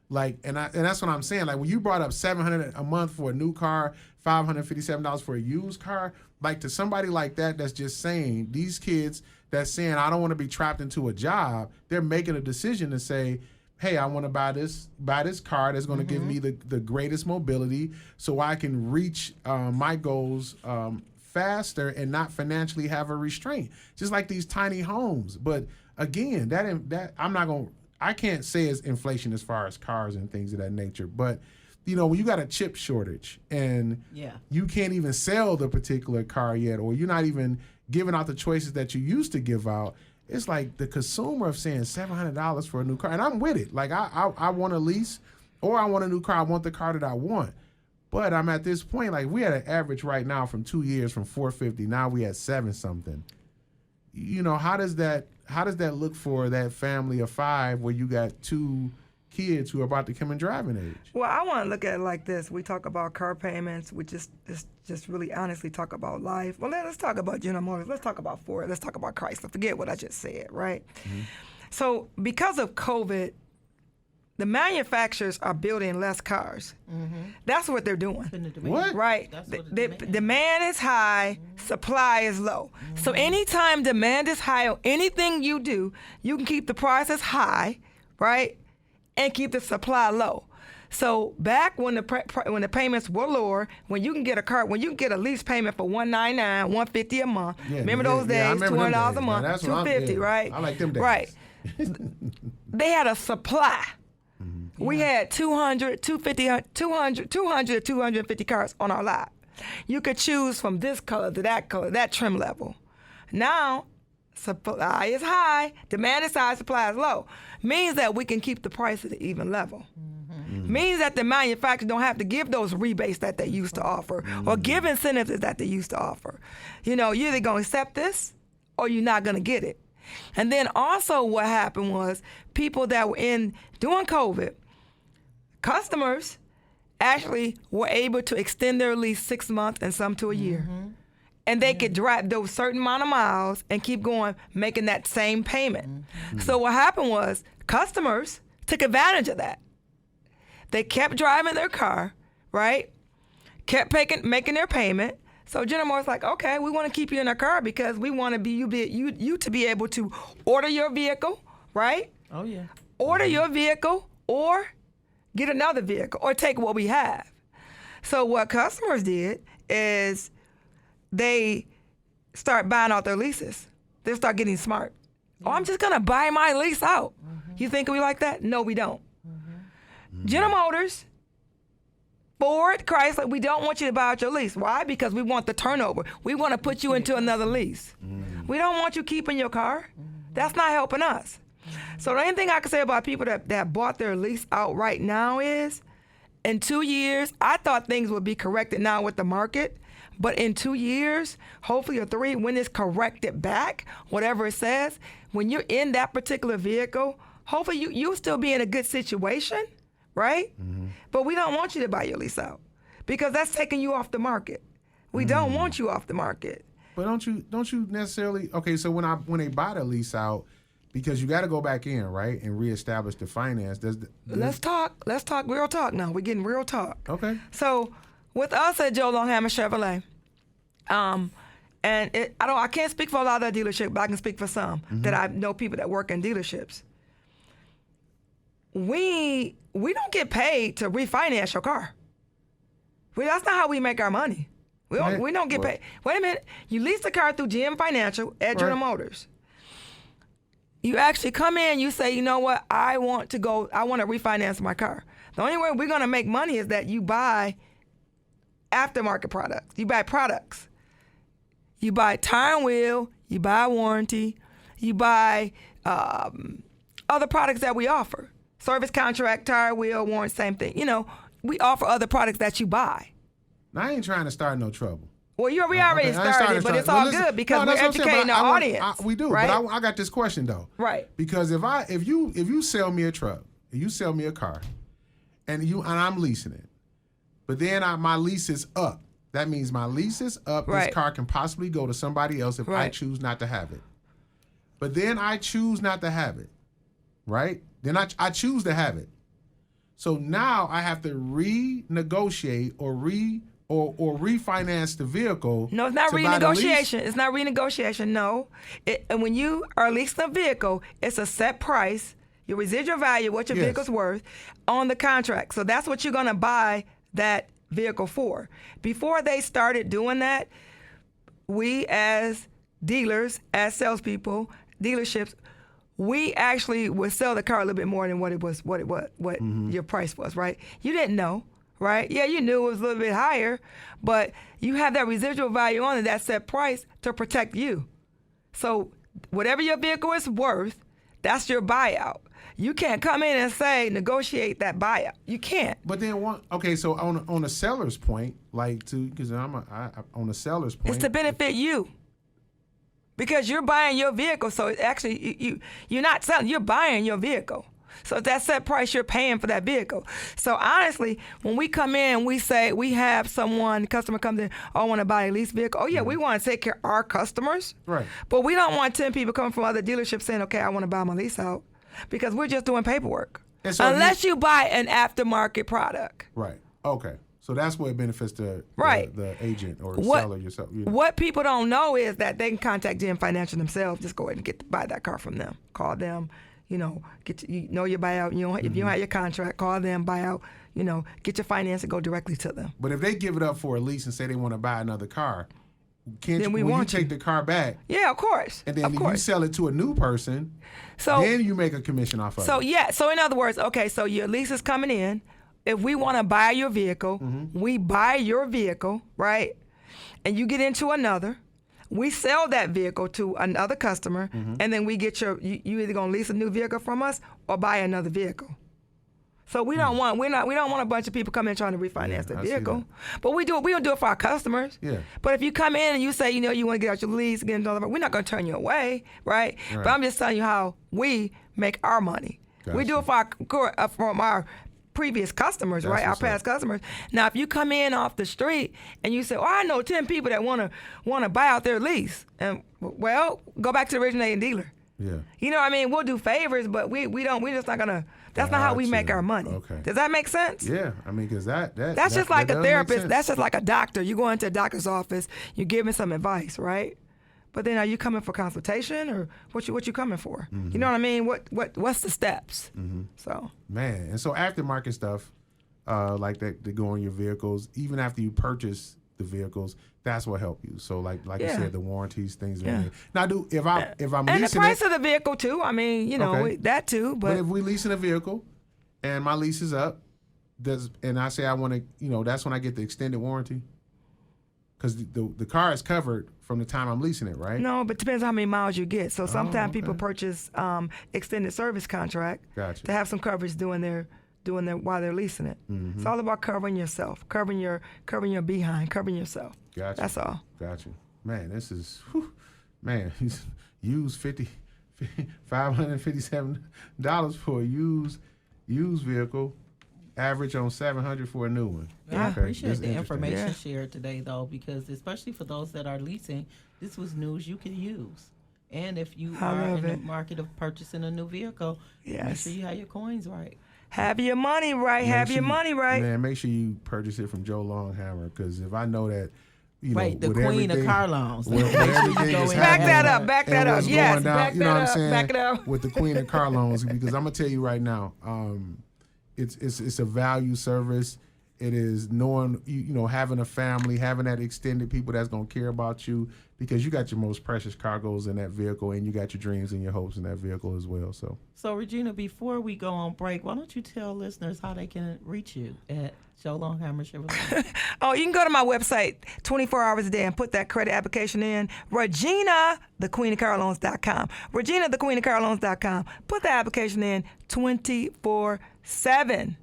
Speaker 5: Like, and that's what I'm saying. Like, when you brought up $700 a month for a new car, $557 for a used car, like, to somebody like that, that's just saying, these kids that's saying, I don't want to be trapped into a job, they're making a decision to say, hey, I want to buy this car that's going to give me the greatest mobility, so I can reach my goals faster and not financially have a restraint. Just like these tiny homes. But again, that I can't say it's inflation as far as cars and things of that nature. But, you know, when you got a chip shortage and you can't even sell the particular car yet, or you're not even giving out the choices that you used to give out, it's like the consumer of saying $700 for a new car. And I'm with it. Like, I want a lease, or I want a new car. I want the car that I want. But I'm at this point, like, we had an average right now from 2 years from $450. Now we at $7-something. You know, how does that look for that family of 5 where you got 2 kids who are about to come in driving age?
Speaker 3: Well, I want to look at it like this. We talk about car payments. We just really honestly talk about life. Well, let's talk about General Motors. Let's talk about Ford. Let's talk about Chrysler. Forget what I just said, right? Mm-hmm. So because of COVID, the manufacturers are building less cars. That's what they're doing.
Speaker 5: What?
Speaker 3: Right. The demand is high, supply is low. So anytime demand is high on anything you do, you can keep the prices high, right, and keep the supply low. So back when the payments were lower, when you can get a lease payment for $199, $150 a month. Remember those days? $200 a month, $250, right?
Speaker 5: I like them days.
Speaker 3: Right. They had a supply. We had 200 to 250 cars on our lot. You could choose from this color, that trim level. Now, supply is high, demand is high, supply is low. Means that we can keep the price at an even level. Means that the manufacturers don't have to give those rebates that they used to offer or give incentives that they used to offer. You know, you're either going to accept this or you're not going to get it. And then also what happened was people that were during COVID, customers actually were able to extend their lease 6 months and some to a year. And they could drive those certain amount of miles and keep going, making that same payment. So what happened was customers took advantage of that. They kept driving their car, right? Kept making their payment. So General Motors like, okay, we want to keep you in our car because we want to you to be able to order your vehicle, right?
Speaker 4: Oh yeah.
Speaker 3: Order your vehicle or get another vehicle or take what we have. So what customers did is they start buying out their leases. They start getting smart. Oh, I'm just gonna buy my lease out. You think we like that? No, we don't. General Motors, Ford, Chrysler, we don't want you to buy out your lease. Why? Because we want the turnover. We want to put you into another lease. We don't want you keeping your car. That's not helping us. So the only thing I can say about people that bought their lease out right now is, in 2 years, I thought things would be corrected now with the market, but in 2 years, hopefully or 3, when it's corrected back, whatever it says, when you're in that particular vehicle, hopefully you'll still be in a good situation, right? But we don't want you to buy your lease out because that's taking you off the market. We don't want you off the market.
Speaker 5: But don't you necessarily, okay, so when they buy the lease out, because you got to go back in, right, and reestablish the finance. Let's talk real talk now. We're getting real talk.
Speaker 3: Okay. So with us at Joe Lunghamer Chevrolet, and I can't speak for a lot of dealerships, but I can speak for some that I know people that work in dealerships. We don't get paid to refinance your car. That's not how we make our money. We don't get paid. Wait a minute. You lease the car through GM Financial at General Motors. You actually come in, you say, you know what, I want to refinance my car. The only way we're going to make money is that you buy aftermarket products. You buy products. You buy tire and wheel, you buy warranty, you buy other products that we offer. Service contract, tire, wheel, warranty, same thing. You know, we offer other products that you buy.
Speaker 5: Now, I ain't trying to start no trouble.
Speaker 3: Well, we already started, but it's all good because we're educating our audience.
Speaker 5: We do, right? But I got this question though.
Speaker 3: Right.
Speaker 5: Because if you sell me a truck, you sell me a car, and I'm leasing it, but then my lease is up. That means my lease is up. Right. This car can possibly go to somebody else if I choose not to have it. But then I choose not to have it, right? Then I choose to have it. So now I have to renegotiate or refinance the vehicle.
Speaker 3: No, it's not renegotiation. It's not renegotiation, no. And when you are leasing a vehicle, it's a set price, your residual value, what your vehicle's worth, on the contract. So that's what you're going to buy that vehicle for. Before they started doing that, we as dealers, as salespeople, dealerships, we actually would sell the car a little bit more than what your price was, right? You didn't know. Right? Yeah, you knew it was a little bit higher, but you have that residual value on it, that set price to protect you. So whatever your vehicle is worth, that's your buyout. You can't come in and say, negotiate that buyout. You can't.
Speaker 5: But then so on a seller's point, because on a seller's point.
Speaker 3: It's to benefit you. Because you're buying your vehicle, so actually you're not selling, you're buying your vehicle. So it's that set price you're paying for that vehicle. So honestly, when we come in, we say we have customer comes in, I want to buy a lease vehicle. Oh yeah, we want to take care of our customers.
Speaker 5: Right.
Speaker 3: But we don't want 10 people coming from other dealerships saying, okay, I want to buy my lease out. Because we're just doing paperwork.
Speaker 5: And so
Speaker 3: unless you buy an aftermarket product.
Speaker 5: Right. Okay. So that's what it benefits the agent or seller yourself.
Speaker 3: What people don't know is that they can contact GM Financial themselves. Just go ahead and buy that car from them. Call them. Get your buyout. If you don't have your contract, call them, buy out. Get your finance and go directly to them.
Speaker 5: But if they give it up for a lease and say they want to buy another car,
Speaker 3: then
Speaker 5: you take the car back?
Speaker 3: Yeah, of course.
Speaker 5: And then if you sell it to a new person, then you make a commission off of it.
Speaker 3: So in other words, okay, so your lease is coming in. If we want to buy your vehicle, we buy your vehicle, right? And you get into another. We sell that vehicle to another customer, and then we get you either gonna lease a new vehicle from us or buy another vehicle. So we don't want a bunch of people coming in trying to refinance the vehicle. But we don't do it for our customers.
Speaker 5: Yeah.
Speaker 3: But if you come in and you say, you want to get out your lease, get another, we're not gonna turn you away, right? But I'm just telling you how we make our money. Gotcha. We do it from our previous customers, right? Our past customers. Now, if you come in off the street and you say, I know 10 people that want to buy out their lease, and go back to the originating dealer.
Speaker 5: Yeah.
Speaker 3: You know what I mean? We'll do favors, but we're just not gonna. That's not how we make our money. Okay. Does that make sense?
Speaker 5: Yeah. I mean, because
Speaker 3: that's just like a therapist. That's just like a doctor. You go into a doctor's office, you're giving some advice, right? But then, are you coming for consultation, or what you coming for? You know what I mean? What's the steps? So
Speaker 5: man, and so aftermarket stuff like that to go on your vehicles, even after you purchase the vehicles, that's what help you. So like you said, the warranties, things. Yeah. Now, if I'm
Speaker 3: and
Speaker 5: leasing
Speaker 3: the price of the vehicle too. I mean, that too. But
Speaker 5: if we leasing a vehicle, and my lease is up, and I say I want to, that's when I get the extended warranty. Because the car is covered from the time I'm leasing it, right?
Speaker 3: No, but it depends on how many miles you get. So sometimes people purchase extended service contract to have some coverage doing their while they're leasing it. It's all about covering yourself, covering your behind, covering yourself.
Speaker 5: Gotcha.
Speaker 3: That's all.
Speaker 5: Gotcha. Man, this is used $557 for a used vehicle. Average on $700 for a new one.
Speaker 4: I appreciate the information shared today, though, because especially for those that are leasing, this was news you can use. And if you are in the market of purchasing a new vehicle, make sure you have your coins right.
Speaker 3: Have your money right.
Speaker 5: Man, make sure you purchase it from Joe Lunghamer, because if I know that,
Speaker 4: the queen of car loans.
Speaker 3: Back that up. Yes, back it up.
Speaker 5: With the queen of car loans, because I'm gonna tell you right now. It's a value service. It is knowing, having a family, having that extended people that's going to care about you, because you got your most precious cargoes in that vehicle, and you got your dreams and your hopes in that vehicle as well. So
Speaker 4: Regina, before we go on break, why don't you tell listeners how they can reach you at Joe Lunghamer Chevrolet?
Speaker 3: You can go to my website 24 hours a day and put that credit application in. ReginaTheQueenOfCarLoans.com. ReginaTheQueenOfCarLoans.com. Put the application in 24/7.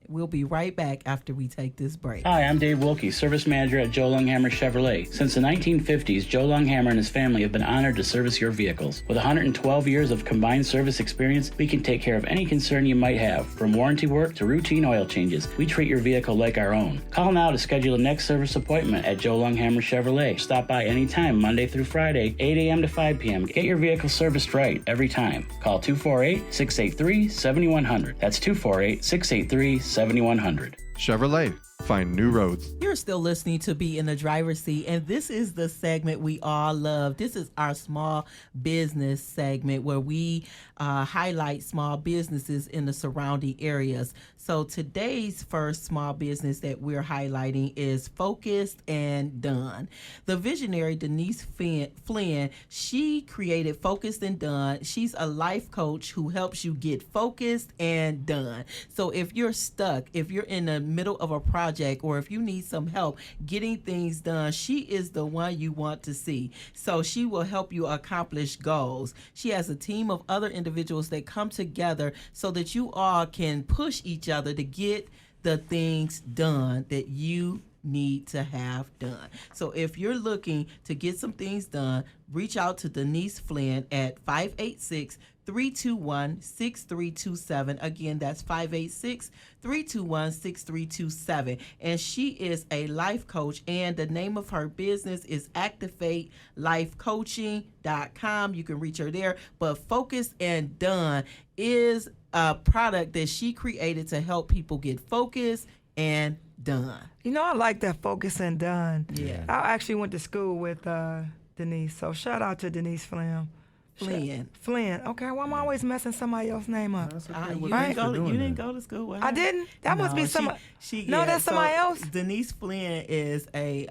Speaker 4: We'll be right back after we take this break.
Speaker 11: Hi, I'm Dave Wilkie, service manager at Joe Lunghamer Chevrolet. Since the 1950s, Joe Lunghamer and his family have been honored to service your vehicles. With 112 years of combined service experience, we can take care of any concern you might have. From warranty work to routine oil changes, we treat your vehicle like our own. Call now to schedule a next service appointment at Joe Lunghamer Chevrolet. Stop by anytime, Monday through Friday, 8 a.m. to 5 p.m. Get your vehicle serviced right every time. Call 248-683-7100. That's 248-683-7100. 7100.
Speaker 12: Chevrolet. Find new roads.
Speaker 4: You're still listening to Be in the Driver's Seat, and this is the segment we all love. This is our small business segment where we highlight small businesses in the surrounding areas. So today's first small business that we're highlighting is Focused and Done. The visionary Denise Flynn, she created Focused and Done. She's a life coach who helps you get focused and done. So if you're stuck, if you're in the middle of a project, or if you need some help getting things done, she is the one you want to see. So she will help you accomplish goals. She has a team of other individuals that come together so that you all can push each other to get the things done that you need to have done. So if you're looking to get some things done, reach out to Denise Flynn at 586-321-6327. Again, that's 586-321-6327. And she is a life coach, and the name of her business is ActivateLifeCoaching.com. You can reach her there. But Focused and Done is a product that she created to help people get focused and done.
Speaker 3: You know, I like that focus and done.
Speaker 4: Yeah.
Speaker 3: I actually went to school with Denise, so shout out to Denise Flynn. Flynn. Okay, why am I always messing somebody else's name up?
Speaker 4: You didn't go to school with her.
Speaker 3: I didn't? That must be somebody. That's
Speaker 4: so
Speaker 3: somebody else?
Speaker 4: Denise Flynn is a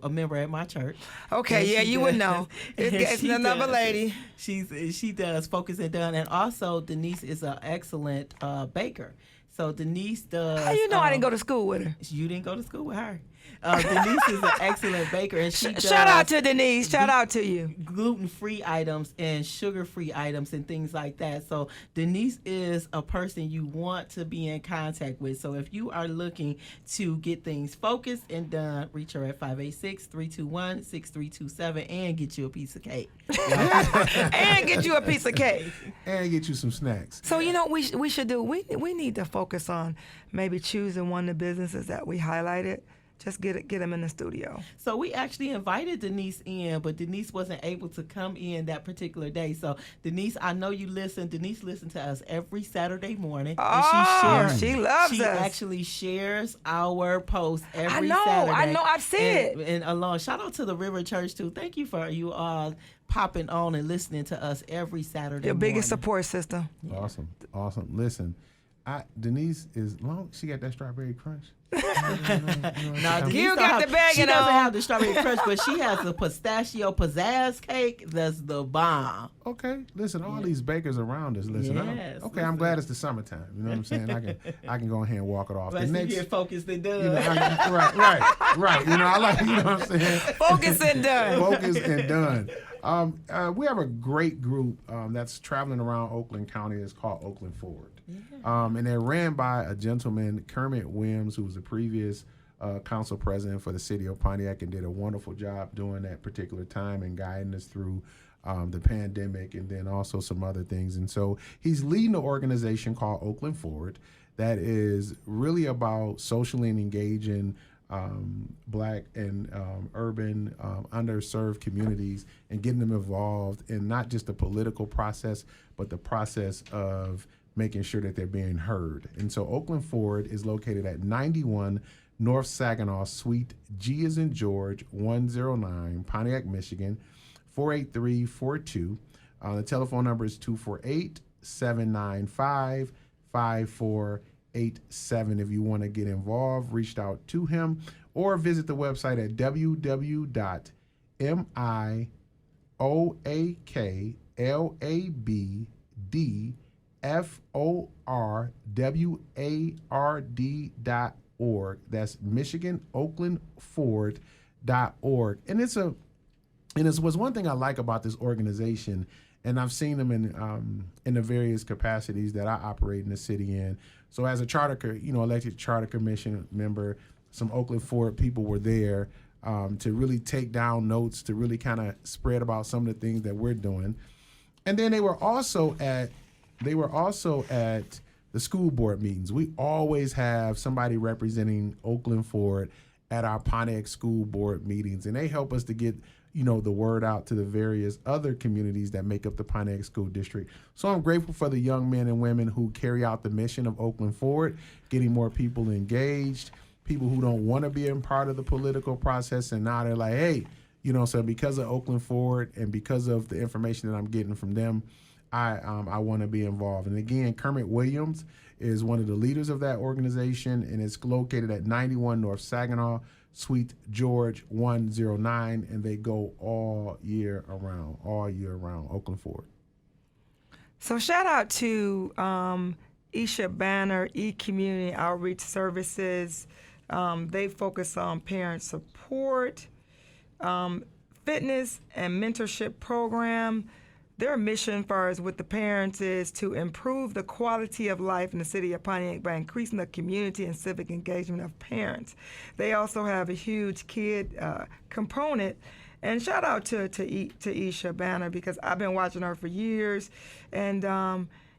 Speaker 4: member at my church.
Speaker 3: Okay, yeah, you would know. It's another lady.
Speaker 4: She does Focus and Done, and also Denise is an excellent baker. So Denise does.
Speaker 3: How you know I didn't go to school with her?
Speaker 4: You didn't go to school with her. Denise is an excellent baker, and she does
Speaker 3: shout out to Denise. Shout out to you.
Speaker 4: Gluten-free items and sugar-free items and things like that. So Denise is a person you want to be in contact with. So if you are looking to get things focused and done, reach her at 586-321-6327 and get you a piece of cake.
Speaker 3: And get you a piece of cake.
Speaker 5: And get you some snacks.
Speaker 3: So you know we should do. We need to focus on maybe choosing one of the businesses that we highlighted. Just get them in the studio.
Speaker 4: So we actually invited Denise in, but Denise wasn't able to come in that particular day. So Denise, I know you listen. Denise listens to us every Saturday morning.
Speaker 3: Oh,
Speaker 4: and
Speaker 3: she loves
Speaker 4: us. She
Speaker 3: us.
Speaker 4: actually shares our post every Saturday.
Speaker 3: I know. I've seen it.
Speaker 4: And along, shout out to the River Church too. Thank you for you all popping on and listening to us every Saturday.
Speaker 3: Your biggest
Speaker 4: morning.
Speaker 3: support system.
Speaker 5: Awesome. Denise is long. She got that strawberry crunch.
Speaker 4: Now,
Speaker 3: You got the bag.
Speaker 4: She doesn't have the strawberry crunch, but she has the pistachio pizzazz cake. That's the bomb.
Speaker 5: Okay, listen, all these bakers around us. Listen,
Speaker 4: Yes,
Speaker 5: I'm glad it's the summertime. You know what I'm saying? I can go ahead and walk it off.
Speaker 4: Let's get focused and done.
Speaker 5: Right. You know, I like. You know what I'm saying?
Speaker 3: Focus and done.
Speaker 5: Focus and done. We have a great group that's traveling around Oakland County. It's called Oakland Forward. Yeah. And they're ran by a gentleman, Kermit Williams, who was the previous council president for the city of Pontiac and did a wonderful job during that particular time and guiding us through the pandemic and then also some other things. And so he's leading an organization called Oakland Forward that is really about socially engaging Black and urban underserved communities and getting them involved in not just the political process, but the process of making sure that they're being heard. And so Oakland Forward is located at 91 North Saginaw, Suite G as in George, 109, Pontiac, Michigan, 48342. The telephone number is 248-795-5487. If you want to get involved, reach out to him or visit the website at www.MIOAKLABDFORWARD.org. That's MichiganOaklandForward.org. And it was one thing I like about this organization, and I've seen them in the various capacities that I operate in the city in. So as a elected charter commission member, some Oakland Forward people were there to really take down notes, to really kind of spread about some of the things that we're doing. And then they were also at the school board meetings. We always have somebody representing Oakland Forward at our Pontiac school board meetings, and they help us to get the word out to the various other communities that make up the Pontiac School District. So I'm grateful for the young men and women who carry out the mission of Oakland Forward, getting more people engaged, people who don't want to be a part of the political process, and now they're like, hey, so because of Oakland Forward and because of the information that I'm getting from them, I want to be involved. And again, Kermit Williams is one of the leaders of that organization, and it's located at 91 North Saginaw, Suite George 109, and they go all year around, Oakland Forward.
Speaker 3: So shout out to Isha Banner, E-Community Outreach Services. They focus on parent support, fitness and mentorship program. Their mission far as with the parents is to improve the quality of life in the city of Pontiac by increasing the community and civic engagement of parents. They also have a huge kid component. And shout out to Isha Banner, because I've been watching her for years. And,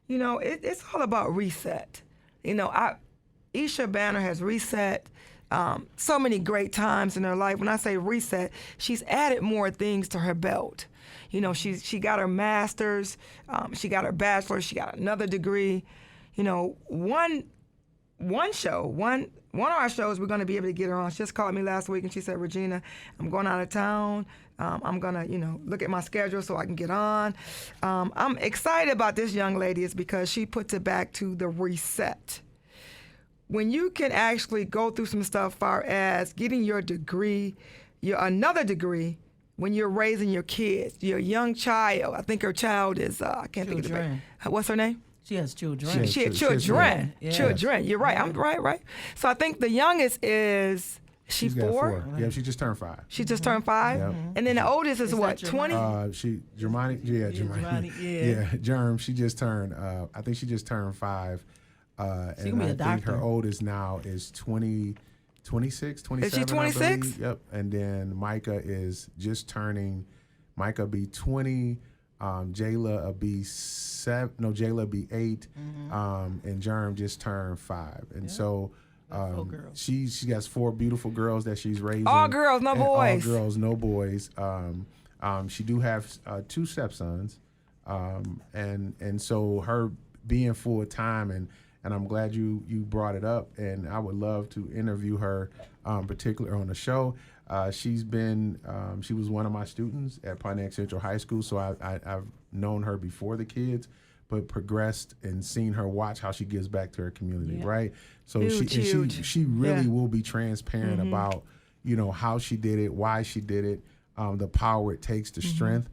Speaker 3: it's all about reset. Isha Banner has reset so many great times in her life. When I say reset, she's added more things to her belt. She got her master's, she got her bachelor's, she got another degree. one of our shows we're going to be able to get her on. She just called me last week and she said, Regina, I'm going out of town. I'm going to, look at my schedule so I can get on. I'm excited about this young lady is because she puts it back to the reset. When you can actually go through some stuff far as getting your degree, another degree, when you're raising your kids, your young child. I think her child is, I can't think of the name. What's her name?
Speaker 4: She has children.
Speaker 3: She has children.
Speaker 4: Yes.
Speaker 3: Children. You're right. I'm right. So I think the youngest is
Speaker 5: She's 4? Yeah, she just turned 5.
Speaker 3: She just turned 5?
Speaker 5: Yep.
Speaker 3: And then the oldest is what, 20?
Speaker 5: Germani? Yeah, Germani. Yeah, Germ, she just turned, I think she just turned 5. And I think her oldest now is 26, 27.
Speaker 3: Is she 26?
Speaker 5: Yep. And then Micah is just turning, Micah be 20. Jayla will be 7. No, Jayla will be 8. And Germ just turned 5. And so she has 4 beautiful girls that she's raising.
Speaker 3: All girls, no boys.
Speaker 5: All girls, no boys. She do have 2 stepsons. And so her being full time and I'm glad you brought it up, and I would love to interview her, particularly on the show. She was one of my students at Pontiac Central High School, so I've known her before the kids, but progressed and seen her watch how she gives back to her community, right? So
Speaker 3: huge.
Speaker 5: she really will be transparent about, how she did it, why she did it, the power it takes, the strength.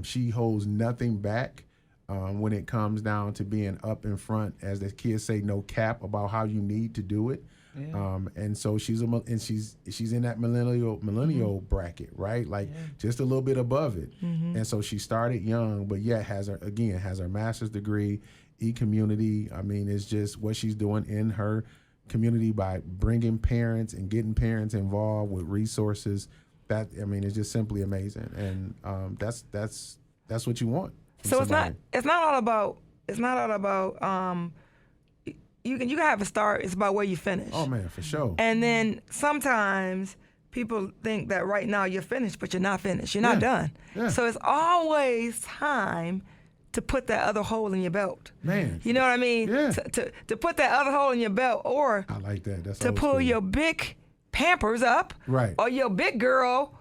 Speaker 5: She holds nothing back. When it comes down to being up in front, as the kids say, no cap about how you need to do it. Yeah. And so she's in that millennial bracket, right? Like just a little bit above it. And so she started young, but yet has her master's degree, e-community. I mean, it's just what she's doing in her community by bringing parents and getting parents involved with resources. It's just simply amazing. And that's what you want.
Speaker 3: So it's not all about you can have a start. It's about where you finish.
Speaker 5: Oh man, for sure.
Speaker 3: And then sometimes people think that right now you're finished, but you're not finished. You're not done. Yeah. So it's always time to put that other hole in your belt.
Speaker 5: Man.
Speaker 3: You know what I mean?
Speaker 5: Yeah.
Speaker 3: To put that other hole in your belt, or
Speaker 5: I like that. That's
Speaker 3: to pull your big Pampers up,
Speaker 5: right? Or
Speaker 3: your big girl.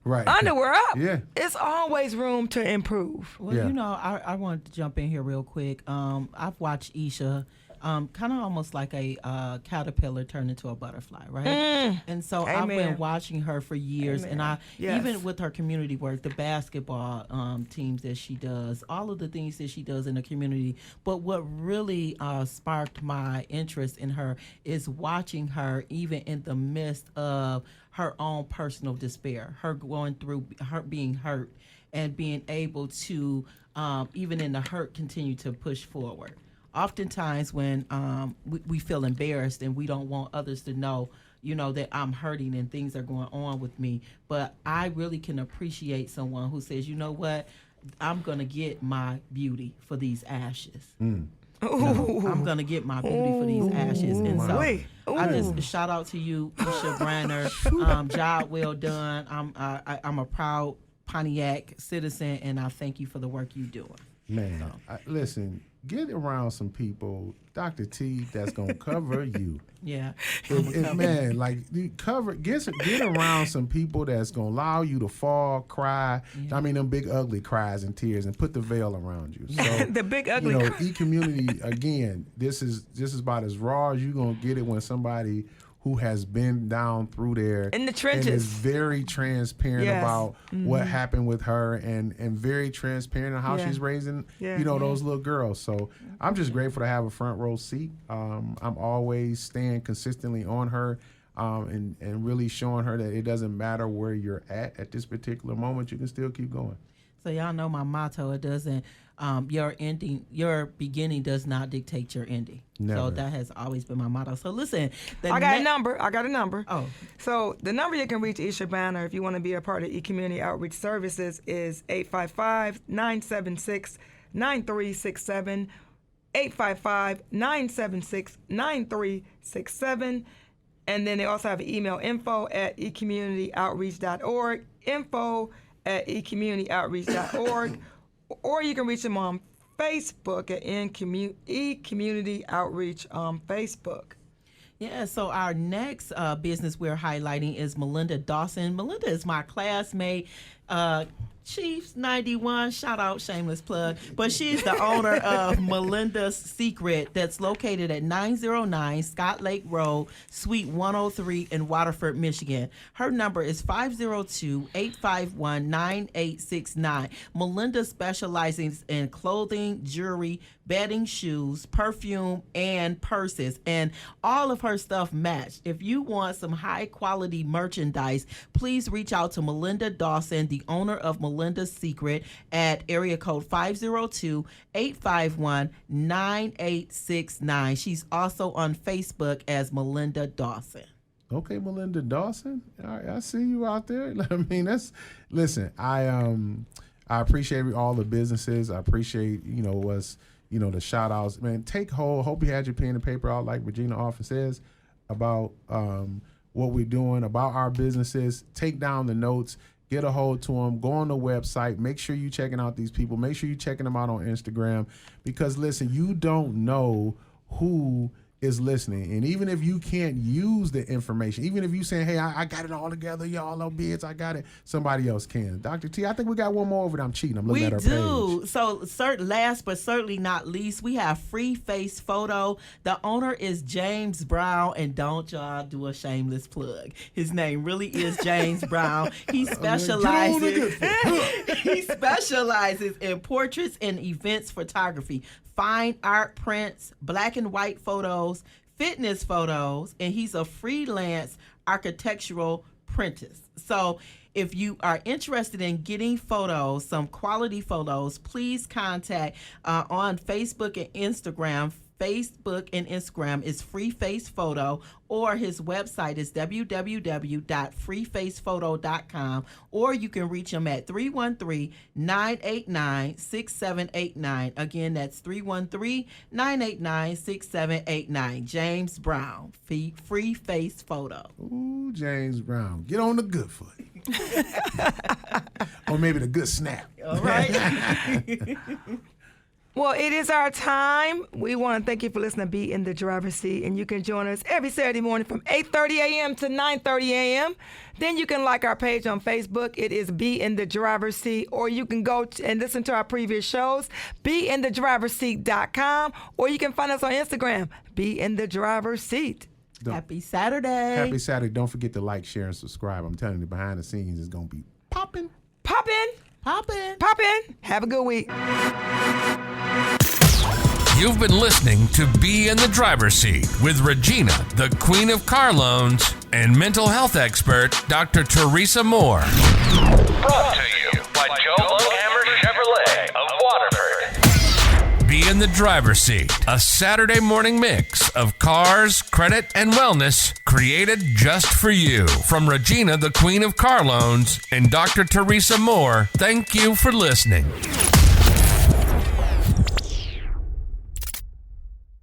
Speaker 5: Right.
Speaker 3: Underwear up.
Speaker 5: Yeah.
Speaker 3: It's always room to improve.
Speaker 4: Well, I wanted to jump in here real quick. I've watched Isha kind of almost like a caterpillar turn into a butterfly, right? And so I've been watching her for years. And even with her community work, the basketball teams that she does, all of the things that she does in the community. But what really sparked my interest in her is watching her even in the midst of her own personal despair, her going through, her being hurt, and being able to, even in the hurt, continue to push forward. Oftentimes when we feel embarrassed and we don't want others to know, that I'm hurting and things are going on with me, but I really can appreciate someone who says, you know what, I'm going to get my beauty for these ashes. I'm going to get my beauty for these ashes. And so I just shout out to you, Isha Branner. Job well done. I'm a proud Pontiac citizen, and I thank you for the work you're doing.
Speaker 5: Man, listen, get around some people, Dr. T, that's going to cover you.
Speaker 4: Yeah.
Speaker 5: Man, like, get around some people that's going to allow you to fall, cry. Yeah. I mean, them big, ugly cries and tears, and put the veil around you. So,
Speaker 3: the big, ugly
Speaker 5: e-community, again, this is about as raw as you're going to get it when somebody who has been down through there
Speaker 3: in the trenches
Speaker 5: and is very transparent about what happened with her and very transparent on how she's raising those little girls. So I'm just grateful to have a front row seat. I'm always staying consistently on her and really showing her that it doesn't matter where you're at this particular moment, you can still keep going.
Speaker 4: So y'all know my motto, it doesn't your beginning does not dictate your ending.
Speaker 5: Never.
Speaker 4: So that has always been my motto. So listen,
Speaker 3: I got a number.
Speaker 4: Oh.
Speaker 3: So the number you can reach Isha Banner if you want to be a part of e-community outreach services is 855-976-9367. 855-976-9367. And then they also have an email, info@ecommunityoutreach.org, info@ecommunityoutreach.org. Or you can reach them on Facebook at E-Community Outreach on Facebook.
Speaker 4: Yeah, so our next business we're highlighting is Melinda Dawson. Melinda is my classmate. Chiefs 91, shout out, shameless plug. But she's the owner of Melinda's Secret that's located at 909 Scott Lake Road, Suite 103 in Waterford, Michigan. Her number is 502-851-9869. Melinda specializes in clothing, jewelry, bedding, shoes, perfume, and purses. And all of her stuff matched. If you want some high quality merchandise, please reach out to Melinda Dawson, the owner of Melinda's Secret, at area code 502-851-9869. She's also on Facebook as Melinda Dawson.
Speaker 5: Okay, Melinda Dawson. All right, I see you out there. I mean, listen, I appreciate all the businesses. I appreciate, us, the shout outs. Man, take hold. Hope you had your pen and paper out like Regina often says about what we're doing, about our businesses. Take down the notes. Get a hold to them. Go on the website. Make sure you're checking out these people. Make sure you're checking them out on Instagram. Because, listen, you don't know who is listening. And even if you can't use the information, even if you saying, hey, I got it all together, y'all know bids, I got it, somebody else can. Dr. T, I think we got one more over there. I'm cheating. I'm looking at her page.
Speaker 4: We do. So last but certainly not least, we have Free Face Photo. The owner is James Brown, and don't y'all do a shameless plug. His name really is James Brown. He specializes in portraits and events photography, fine art prints, black and white photos, fitness photos, and he's a freelance architectural apprentice. So if you are interested in getting photos, some quality photos, please contact on Facebook and Instagram. Facebook and Instagram is Free Face Photo, or his website is www.freefacephoto.com, or you can reach him at 313-989-6789. Again, that's 313-989-6789. James Brown, Free Face Photo.
Speaker 5: Ooh, James Brown. Get on the good foot. Or maybe the good snap.
Speaker 4: All right.
Speaker 3: Well, it is our time. We want to thank you for listening to Be in the Driver's Seat, and you can join us every Saturday morning from 8:30 a.m. to 9:30 a.m. Then you can like our page on Facebook. It is Be in the Driver's Seat, or you can go and listen to our previous shows, beinthedriverseat.com, or you can find us on Instagram, Be in the Driver's Seat.
Speaker 4: Happy Saturday.
Speaker 5: Happy Saturday. Don't forget to like, share, and subscribe. I'm telling you, behind the scenes is going to be popping.
Speaker 3: Popping.
Speaker 4: Poppin'.
Speaker 3: Poppin'. Have a good week.
Speaker 1: You've been listening to Be in the Driver's Seat with Regina, the Queen of Car Loans, and mental health expert, Dr. Teresa Moore.
Speaker 2: Brought to you by Joe Lunghamer Chevrolet of Waterford.
Speaker 1: Be in the Driver's Seat, a Saturday morning mix of cars, credit, and wellness created just for you. From Regina, the Queen of Car Loans, and Dr. Teresa Moore, thank you for listening.